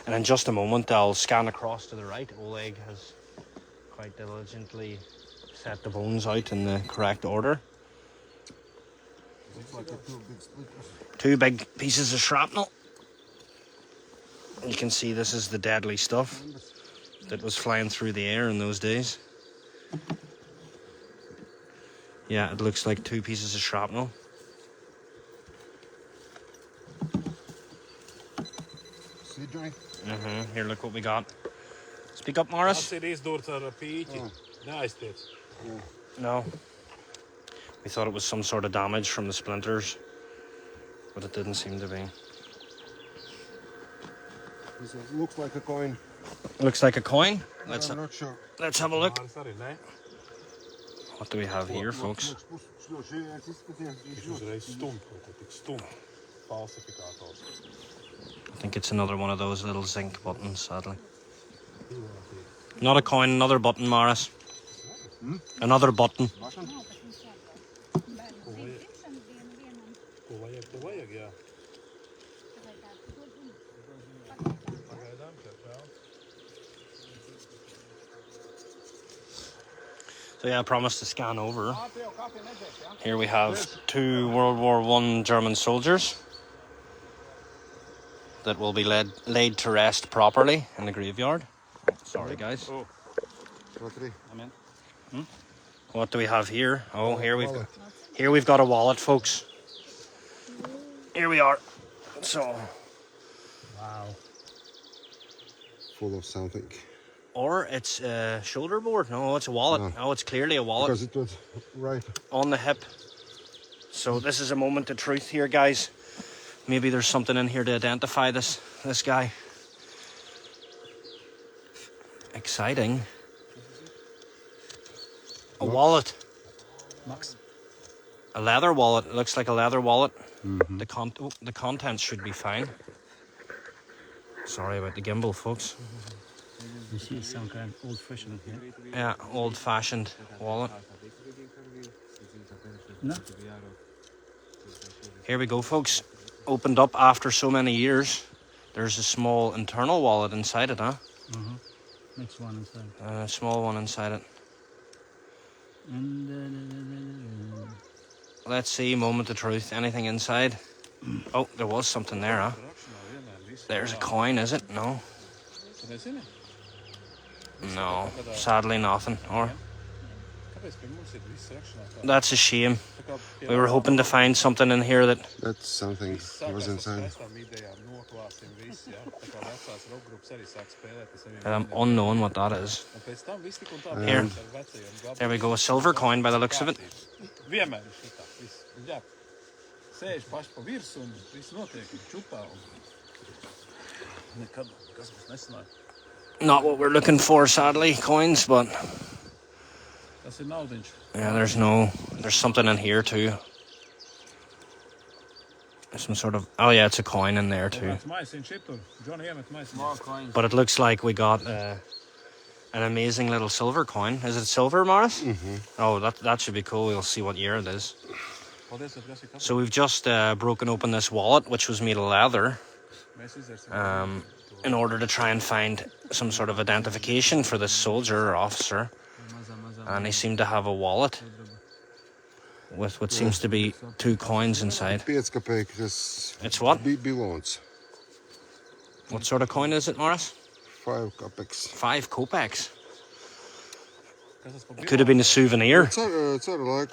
And in just a moment I'll scan across to the right. Oleg has quite diligently set the bones out in the correct order. Looks like two big splitters. Two big pieces of shrapnel. You can see this is the deadly stuff that was flying through the air in those days. Yeah, it looks like two pieces of shrapnel. See, Johnny? Here, look what we got. Speak up, Morris. No. We thought it was some sort of damage from the splinters, but it didn't seem to be. Looks like a coin. Looks like a coin. I'm not sure. Let's have a look. What do we have here, folks? I think it's another one of those little zinc buttons, sadly. Not a coin, another button, Morris. Another button. So yeah, I promised to scan over. Here we have two World War I German soldiers that will be laid to rest properly in the graveyard. Sorry, guys. What do we have here? Oh, here we've got a wallet, folks. Here we are. So, Wow. Full of something. or it's a shoulder board. No, it's a wallet. No. Oh, it's clearly a wallet. Because it was right. On the hip. So this is a moment of truth here, guys. Maybe there's something in here to identify this guy. Exciting. A wallet. Max. A leather wallet. It looks like a leather wallet. The contents should be fine. Sorry about the gimbal, folks. You see some kind of old-fashioned here. Yeah, old-fashioned wallet. No. Here we go, folks. Opened up after so many years. There's a small internal wallet inside it, huh? Next one inside. A small one inside it. And Let's see, moment of truth. Anything inside? Oh, there was something there, huh? There's a coin, is it? No. No, sadly nothing. Or that's a shame. We were hoping to find something in here that That's something was inside. I'm unknown what that is. Here, there we go, a silver coin by the looks of it. Not what we're looking for, sadly, coins, but yeah, there's something in here too. There's some sort of, oh yeah, it's a coin in there too. But it looks like we got an amazing little silver coin. Is it silver, Morris? Oh, that should be cool. We'll see what year it is. So we've just broken open this wallet, which was made of leather, in order to try and find some sort of identification for this soldier or officer. And he seemed to have a wallet with what seems to be two coins inside. 5 копеек. This It's what? belongs. What sort of coin is it, Morris? 5 kopecks. 5 kopecks. It could have been a souvenir Це like.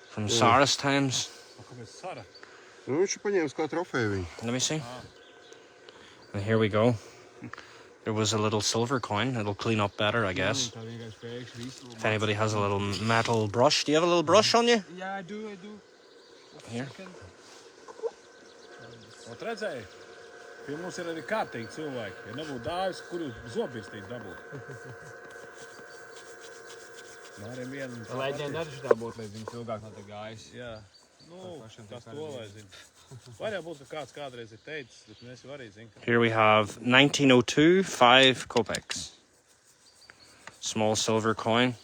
from Tsarist times. Ну, що по-німську трофей. Let me see. And here we go. There was a little silver coin. It'll clean up better, I guess. If anybody has a little metal brush. Do you have a little brush on you? Yeah, I do. Here. Un redzēji, pie mums ir arī kārtīgi cilvēki. Ja nebūtu dāvis, kur jūs zobirstīt dabūt? Māriem vienu... Leģenda arī šitā būtu, lai viņš ilgāk nav te gājis. Jā, nu, tas to lai zina. Var jau būt, ka kāds kādreiz ir teicis, bet mēs jau arī zinām. Here we have 1902, 5 kopecks. Small silver coin.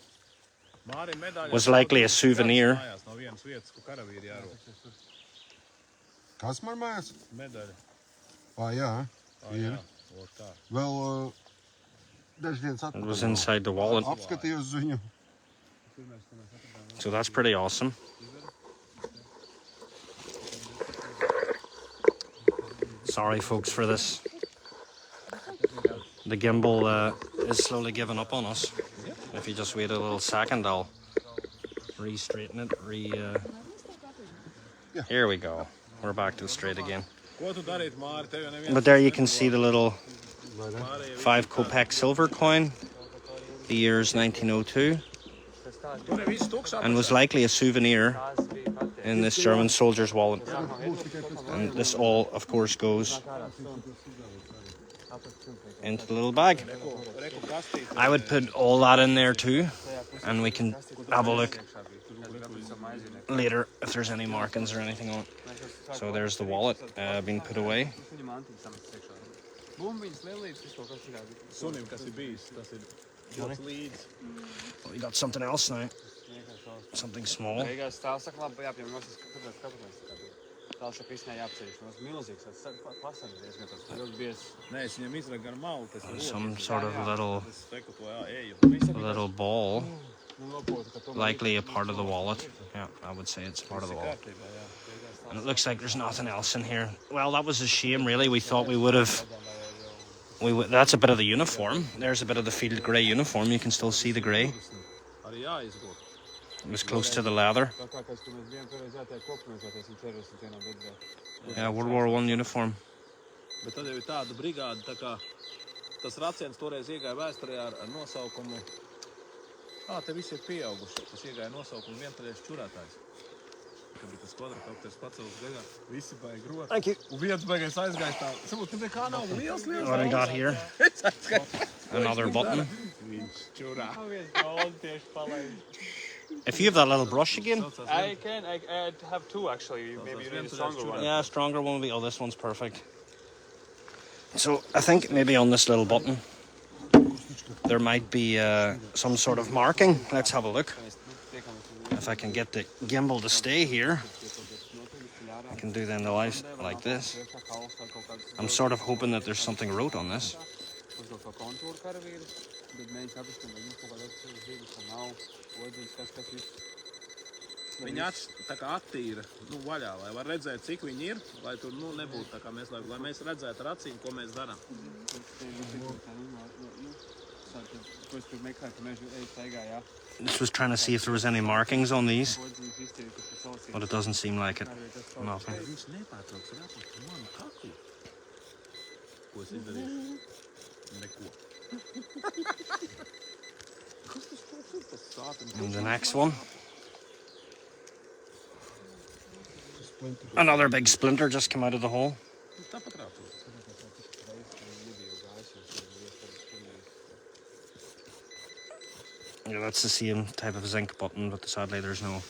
Mārim medaļas... Was likely a souvenir. Mājās no vienas vietas, kur karavīri jārok. Kas man mājās? Medaļa. Jā. Jā, o tā. Vēl dažas dienas It atpakaļ. was inside the wallet. Apskatījos ziņu. So that's pretty awesome. Sorry, folks, for this. The gimbal is slowly giving up on us. If you just wait a little second, I'll re-straighten it. Here we go. We're back to straight again. Ko tu darīt, Māri? Tev jau neviens... But there you can see the little 5 kopeck silver coin. The year's 1902. Tur ir viss tukšs And was likely a souvenir in this German soldier's wallet. And this all, of course, goes into the little bag. I would put all that in there too, and we can have a look later if there's any markings or anything on it. So there's the wallet being put away. Sunim, kas ir bijis, tas ir dots līdzi. But we got something else now. Something small. Beigās tā saka, labi, jāpiem nosas, kāpēc skatāmies. Tā saka, visnē jāapceļš. Mums milzīgs, tas pasaļas diezgan tas ļoti bies. Nē, es viņam izraku gar malu, tas ir Some sort of little eju. ball. Likely a part of the wallet. Yeah, I would say it's part of the wallet. And it looks like there's nothing else in here. Well, that was a shame, really. We thought we would have... That's a bit of the uniform. There's a bit of the field grey uniform. You can still see the grey. It was close to the leather. Yeah, World War I uniform. Bet tad jau ir tāda brigāde, tā kā tas raciens toreiz iegāja vēsturē ar nosaukumu. Te visi ir pieauguši. Tas iegāja nosaukumu vienpaļais čurētājs. Kad bija tas kvadrokopters pacels gaļā. Visi baigi grot. Thank you. Un viens baigais aizgājis tā. Sabūt, tu nekā nav liels. What we got here? Another button. Viņš čurā. If you have that little brush again. I can. I have two actually. Maybe you need a stronger one. Yeah, a stronger one would be... Oh, this one's perfect. So I think maybe on this little button there might be some sort of marking. Let's have a look. If I can get the gimbal to stay here, I can do then the live like this. I'm sort of hoping that there's something wrote on this. Viņi tā kā attīra, vaļā, lai var redzēt, cik viņi ir, lai tur, nebūtu tā kā mēs, lai mēs redzētu ar acīm, ko mēs darām. This was trying to see if there was any markings on these, but it doesn't seem like it. Nothing. Viņš nepārtrauks ar apaktu manu kaklu. Ko es izdarīšu? Neko. And the next one. Another big splinter just came out of the hole. Yeah, that's the same type of zinc button, but sadly there's no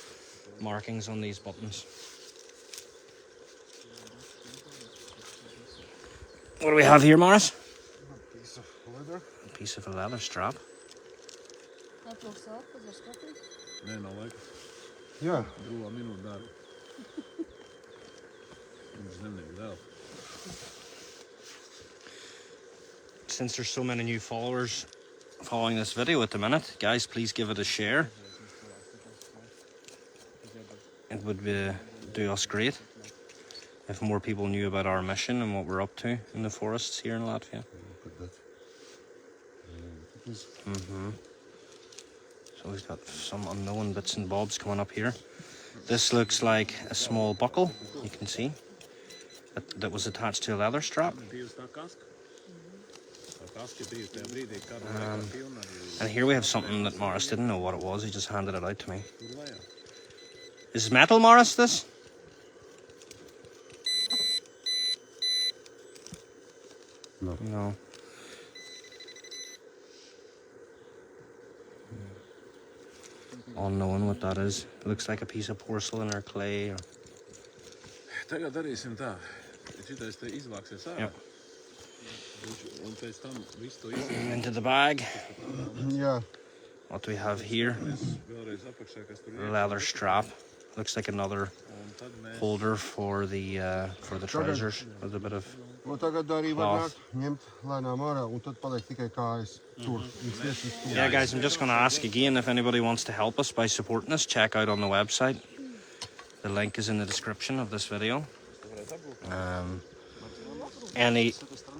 markings on these buttons. What do we have here, Morris? A piece of leather. A piece of a leather strap. That looks up, is there stopping? Nē, nav laika. Jā. Drūvā minūte darba. Viņš nemniek vēl. Since there's so many new followers following this video at the minute, guys, please give it a share. It would do us great if more people knew about our mission and what we're up to in the forests here in Latvia. So we've got some unknown bits and bobs coming up here. This looks like a small buckle, you can see. that was attached to a leather strap. And here we have something that Morris didn't know what it was. He just handed it out to me. Is this metal, Morris, this? No. No. Unknown what that is. It looks like a piece of porcelain or clay. Or... Tagad darīsim tā. Šitais te izvāksies ārā. Yep. Un pēc tam visu to izvāksies. Into the bag. Yeah. What do we have here? Vēlreiz apakšā, kas tur ir. Leather strap. Looks like another Un tad mēs holder for the trousers with a bit of... Un tagad arī var nākt, ņemt lēnām ārā, un tad paliek tikai kājas tur. Yeah, guys, I'm just going to ask again if anybody wants to help us by supporting us. Check out on the website. The link is in the description of this video. Any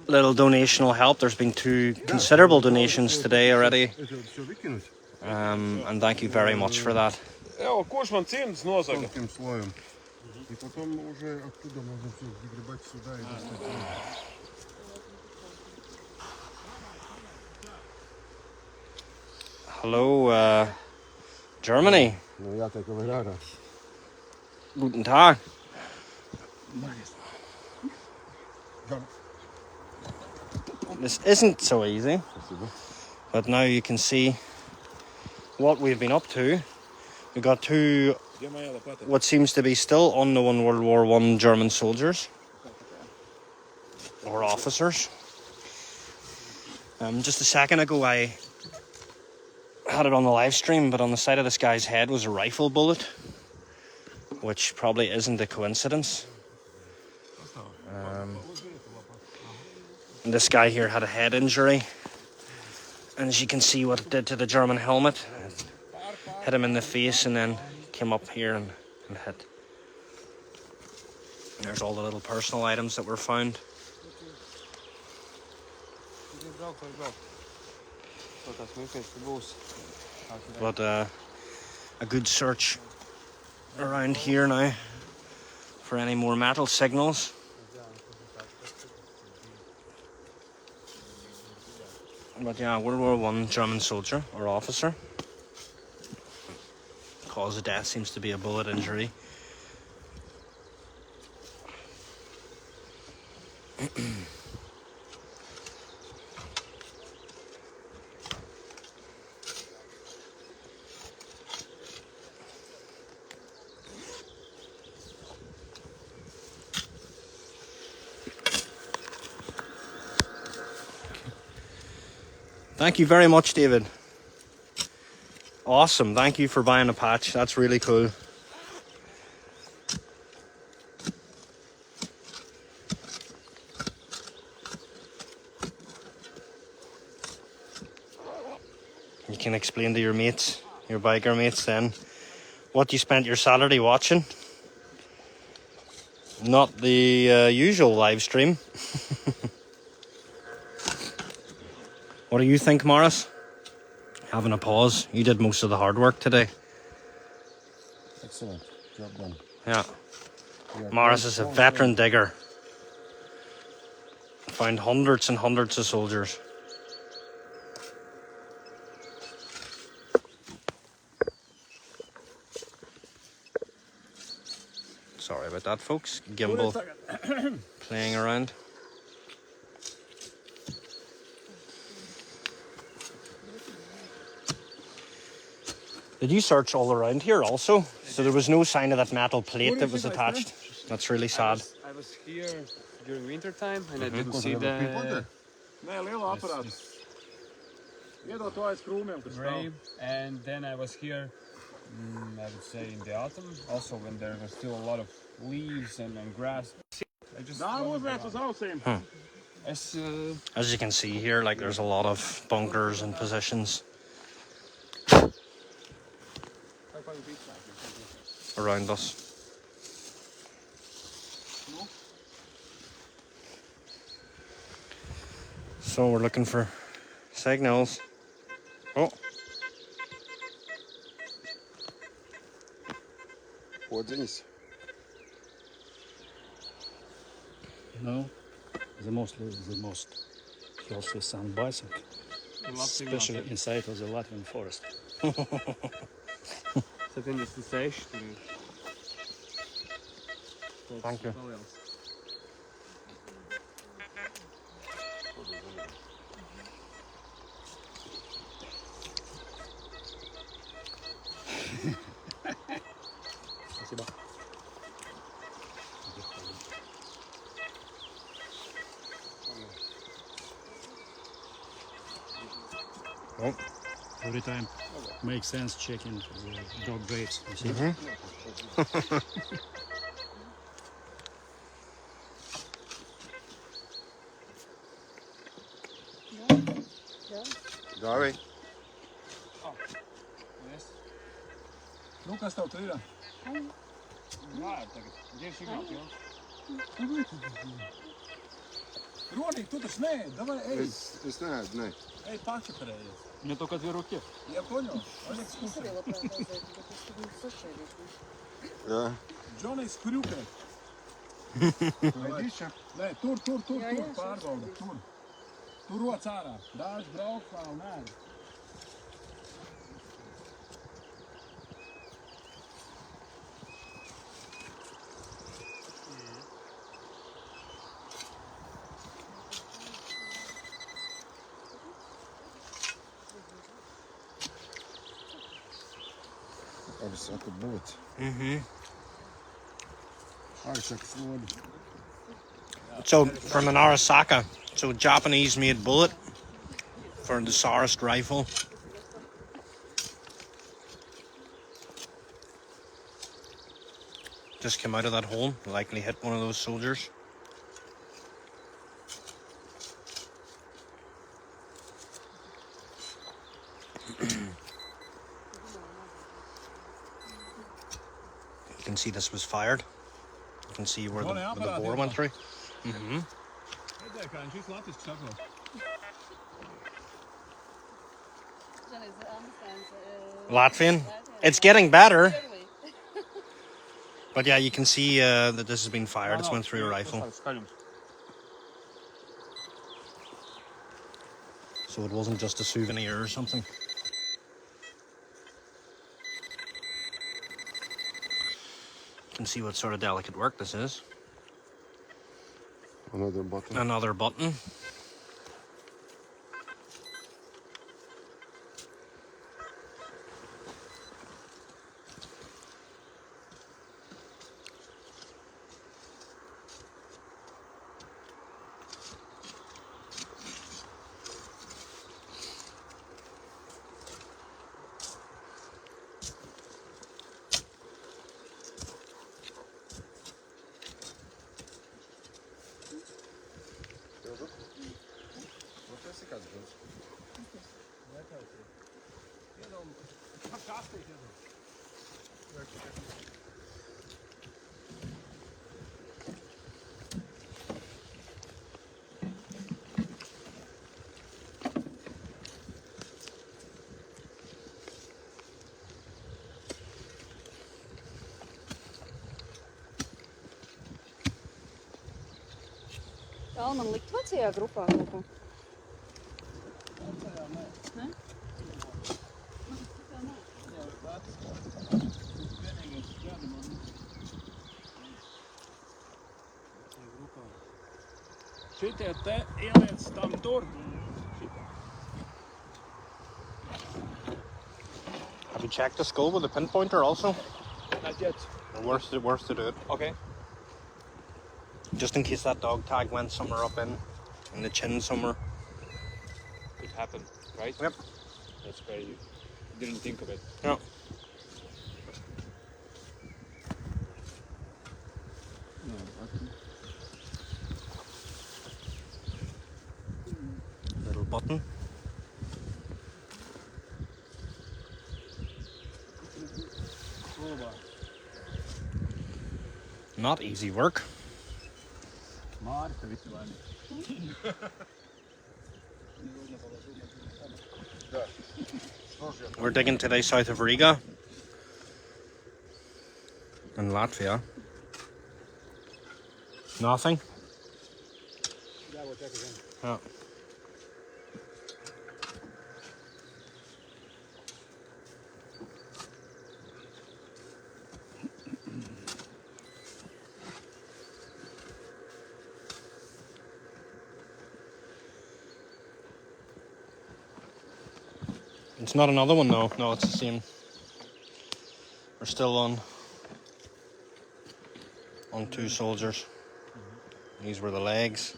little donation will help. There's been 2 considerable donations today already. And thank you very much for that. Jā, kurš man cimds nosaka? Таким слоем. И потом уже оттуда можно все выгребать сюда и достать. Hello, Germany. Ну я так говорю. Guten Tag. This isn't so easy, but now you can see what we've been up to. We got 2 what seems to be still unknown World War I German soldiers or officers. Just a second ago I had it on the live stream, but on the side of this guy's head was a rifle bullet, which probably isn't a coincidence. And this guy here had a head injury, and as you can see what it did to the German helmet, it hit him in the face and then came up here and hit. And there's all the little personal items that were found. But a good search around here now for any more metal signals. But yeah, World War I German soldier or officer. Cause of death seems to be a bullet injury. Thank you very much, David. Awesome. Thank you for buying a patch. That's really cool. You can explain to your mates, your biker mates then, what you spent your Saturday watching. Not the usual live stream. What do you think, Morris? Having a pause. You did most of the hard work today. Excellent. Job done. Yeah. Morris is a veteran digger. Found hundreds and hundreds of soldiers. Sorry about that, folks. Gimbal playing around. Did you search all around here also? So there was no sign of that metal plate that was attached? That's really sad. I was here during winter time and I didn't see the Nē, liela aparāta. Iedod to aiz krūmiem, kas stāv. grave. And then I was here, I would say in the autumn, also when there was still a lot of leaves and grass. I just Nā, uzvērts uz ausīm. As you can see here, like there's a lot of bunkers and positions around us. So we're looking for signals. Oh, Podziņas. No, the most healthy sun bison, especially inside of the Latvian forest. Septiņas un 6 tur ir. Thank you. Paliels. Спасибо. Oh. Every time makes sense checking the dog graves. You see? Dāvī. Nu, kas tev tur ir? Jā, tagad. Dievs signāls jau. Ronīgi, tu taču nē, davai, ej. Es neēdu, ne. Ej, pačakarējies. Мне только 2 руки. Я понял. Олег скушай. Jā. Džonijs Krjuke. Vedīša? Nē, tur, pārbauda, tur. Tur roc ārā. Dāž brauk vēl, nē. Abi saka būt. Arī saka slodi. So, from an Arasaka, so Japanese-made bullet for the Sarist rifle. Just came out of that hole, likely hit one of those soldiers. You can see this was fired. You can see where the bore went through. Redzēju, kā viņš visu latviski saprot. Latvian. It's getting better. But yeah, you can see that this has been fired. It's went through a rifle. So it wasn't just a souvenir or something. You can see what sort of delicate work this is. Another button. Another button. Kā man likt vecajā grupā kaut ko? Ne? Šitie te ieliec tam tur. Have you checked the skull with a pinpointer also? Not yet. Worth to do it. Okay. Just in case that dog tag went somewhere up in the chin somewhere. It happened, right? Yep. That's crazy. Didn't think of it. Yeah. Little button. Not easy work. We're digging today south of Riga in Latvia. Nothing. Ja. It's not another one, no. No, it's the same. We're still on 2 soldiers. These were the legs.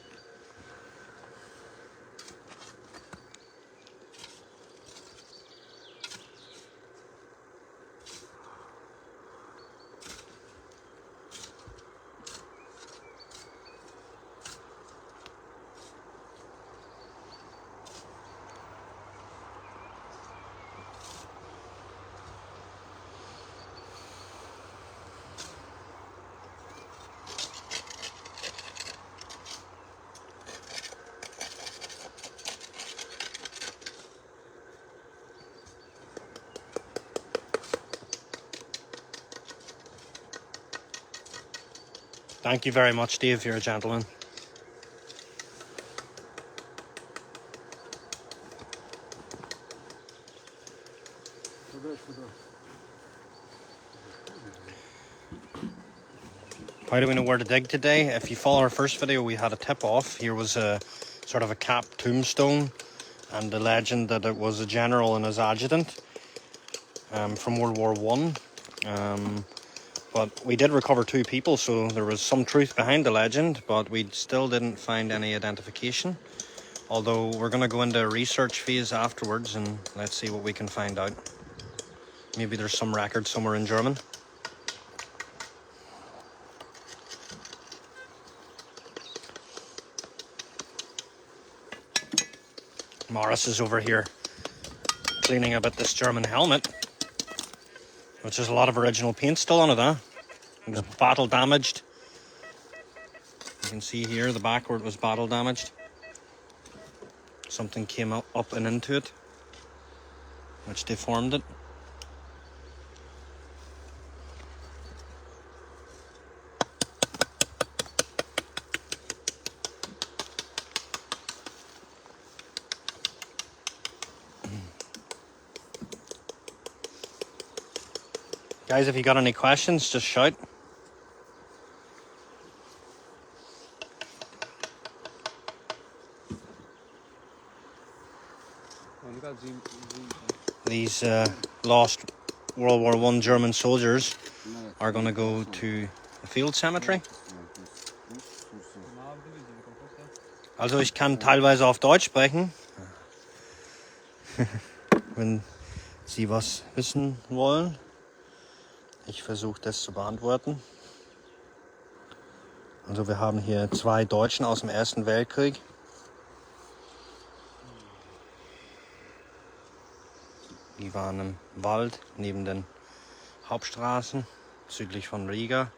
Thank you very much, Dave. You're a gentleman. How do we know where to dig today? If you follow our first video, we had a tip off. Here was a sort of a capped tombstone and the legend that it was a general and his adjutant from World War I. But we did recover 2 people, so there was some truth behind the legend, but we still didn't find any identification. Although we're going to go into a research phase afterwards and let's see what we can find out. Maybe there's some record somewhere in German. Morris is over here cleaning up at this German helmet, which has a lot of original paint still on it, huh? It was battle damaged. You can see here the back where it was battle damaged. Something came up and into it, which deformed it. Guys, if you got any questions, just shout. These lost World War I German soldiers are going to go to a field cemetery. Also ich kann teilweise auf Deutsch sprechen, wenn Sie was wissen wollen. Ich versuche das zu beantworten. Also wir haben hier 2 Deutschen aus dem Ersten Weltkrieg. Die waren im Wald neben den Hauptstraßen südlich von Riga.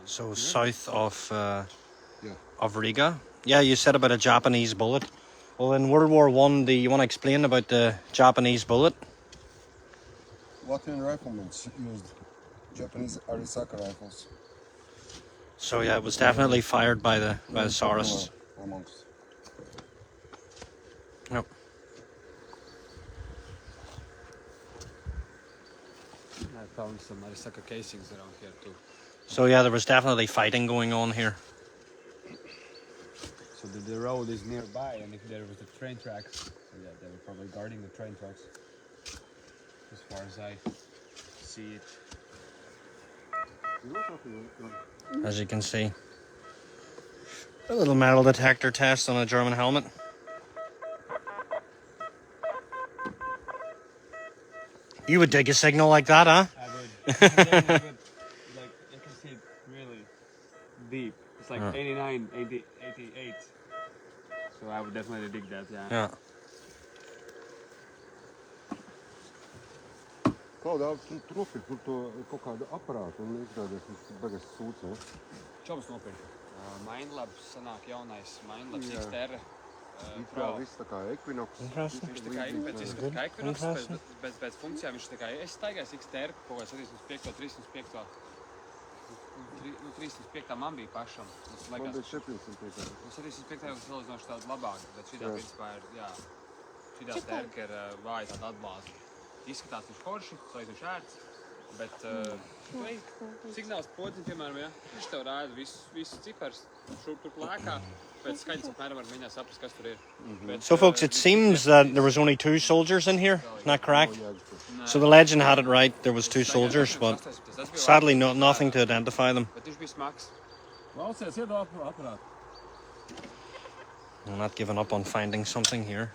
So south of Riga. Yeah, you said about a Japanese bullet. Well, in World War I, do you want to explain about the Japanese bullet? Latvian riflemen used Japanese Arisaka rifles. So yeah, it was definitely fired by the Tsarists. Amongst. Yep. I found some Arisaka casings around here too. So yeah, there was definitely fighting going on here. So the road is nearby, and if there was the train tracks, so yeah, they were probably guarding the train tracks. As far as I see it. As you can see, a little metal detector test on a German helmet. You would dig a signal like that, huh? I would. Like, you can see it really deep. It's like 89, 80, 88. So I would definitely dig that, yeah. Yeah. Kādā trofija, kur to kaut kādu aparātu un izrādās, tas bagas sūds, ne? Čobs nopirkt. Mindlabs sanāk jaunais Mindlabs XTR It pro. viss tā kā ekvinoks. Interesting. Viņš tā kā pēc izskata kā ekvinoks, pēc funkcijām viņš tā kā staigās XTR kaut kāds 35, 305. 305 man bija pašam. Man bija 705. 75 jau salīdzinoši tāda labāka, bet šitā principā ir, jā, šitā stērka ir vāja tāda atblāzta. Izskatās viņš forši, salīdzinoši ērts, bet signāls podziņ, piemēram, ja, viņš tev rāda visu cipars, šurp tur lēkā, pēc skaņas apmēram var mēģināt saprast, kas tur ir. Bet, So folks, it seems that there was only 2 soldiers in here, isn't that correct? So the legend had it right, there was 2 soldiers, but sadly nothing to identify them. Bet viņš bija smags. Klausies, iedod aparātu. I'm not giving up on finding something here.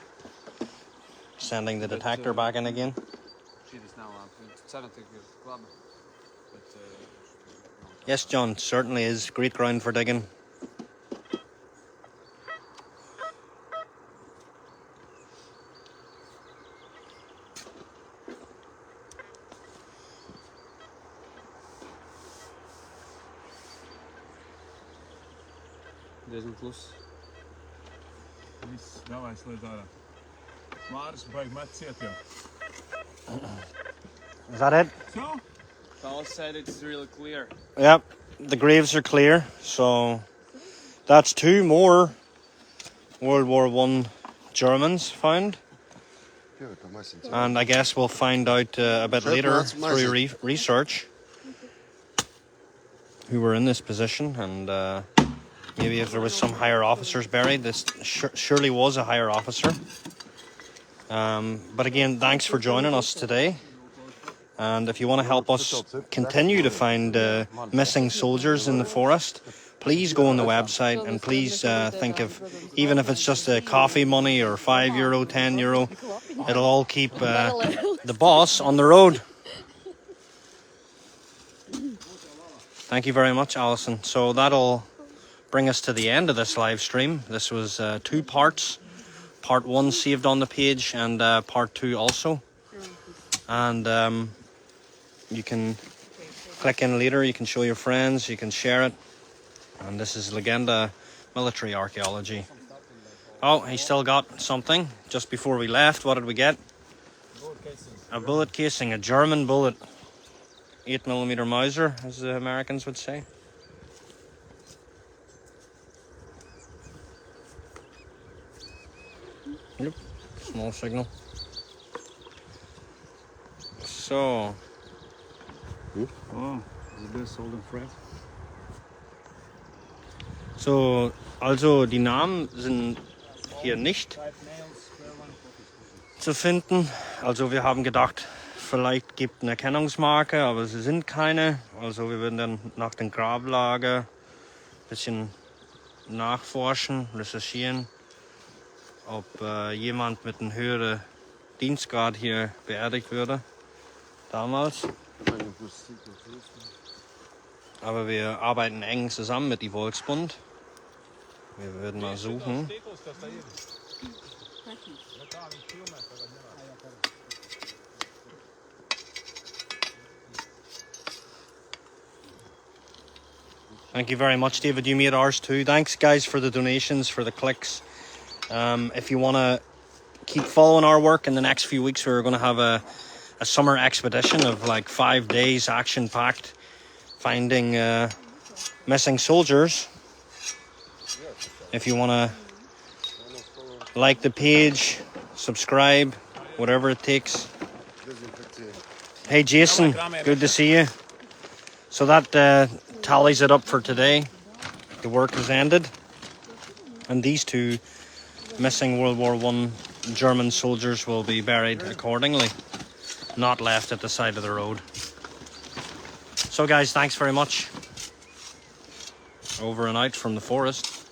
Sending the detector back in again. Šītas nav labi. Cena tik ir laba. Bet, Yes, John, certainly is great ground for digging. diezgan klus. Viss, davai slēdz ārā. Māris baigi met ciet jau. Is that it? So? Paul said it's really clear. Yep, the graves are clear, so that's 2 more World War I Germans found. And I guess we'll find out a bit later through research who were in this position, and maybe if there was some higher officers buried. This surely was a higher officer. But again, thanks for joining us today. And if you want to help us continue to find missing soldiers in the forest, please go on the website and please think of, even if it's just a coffee money or €5, €10, it'll all keep the boss on the road. Thank you very much, Alison. So that'll bring us to the end of this live stream. This was 2 parts. Part 1 saved on the page, and part 2 also. And you can click in later, you can show your friends, you can share it. And this is Legenda Military Archaeology. Oh, he still got something just before we left. What did we get? A bullet casing, a German bullet. 8mm Mauser, as the Americans would say. Yep, small signal. So. Oh, the best old and fresh. So, also die Namen sind hier nicht zu finden. Also wir haben gedacht, vielleicht gibt eine Erkennungsmarke, aber sie sind keine. Also wir würden dann nach dem Grablager ein bisschen nachforschen, recherchieren, ob jemand mit einem höheren Dienstgrad hier beerdigt würde, damals. Aber wir arbeiten eng zusammen mit dem Volksbund. Wir würden mal suchen. Thank you very much, David. You made ours too. Thanks, guys, for the donations, for the clicks. If you want to keep following our work, in the next few weeks we're going to have a summer expedition of like 5 days, action-packed, finding missing soldiers. If you want to like the page, subscribe, whatever it takes. Hey Jason, good to see you. So that tallies it up for today. The work has ended, and these 2 missing World War I German soldiers will be buried accordingly, not left at the side of the road. So guys, thanks very much. Over and out from the forest.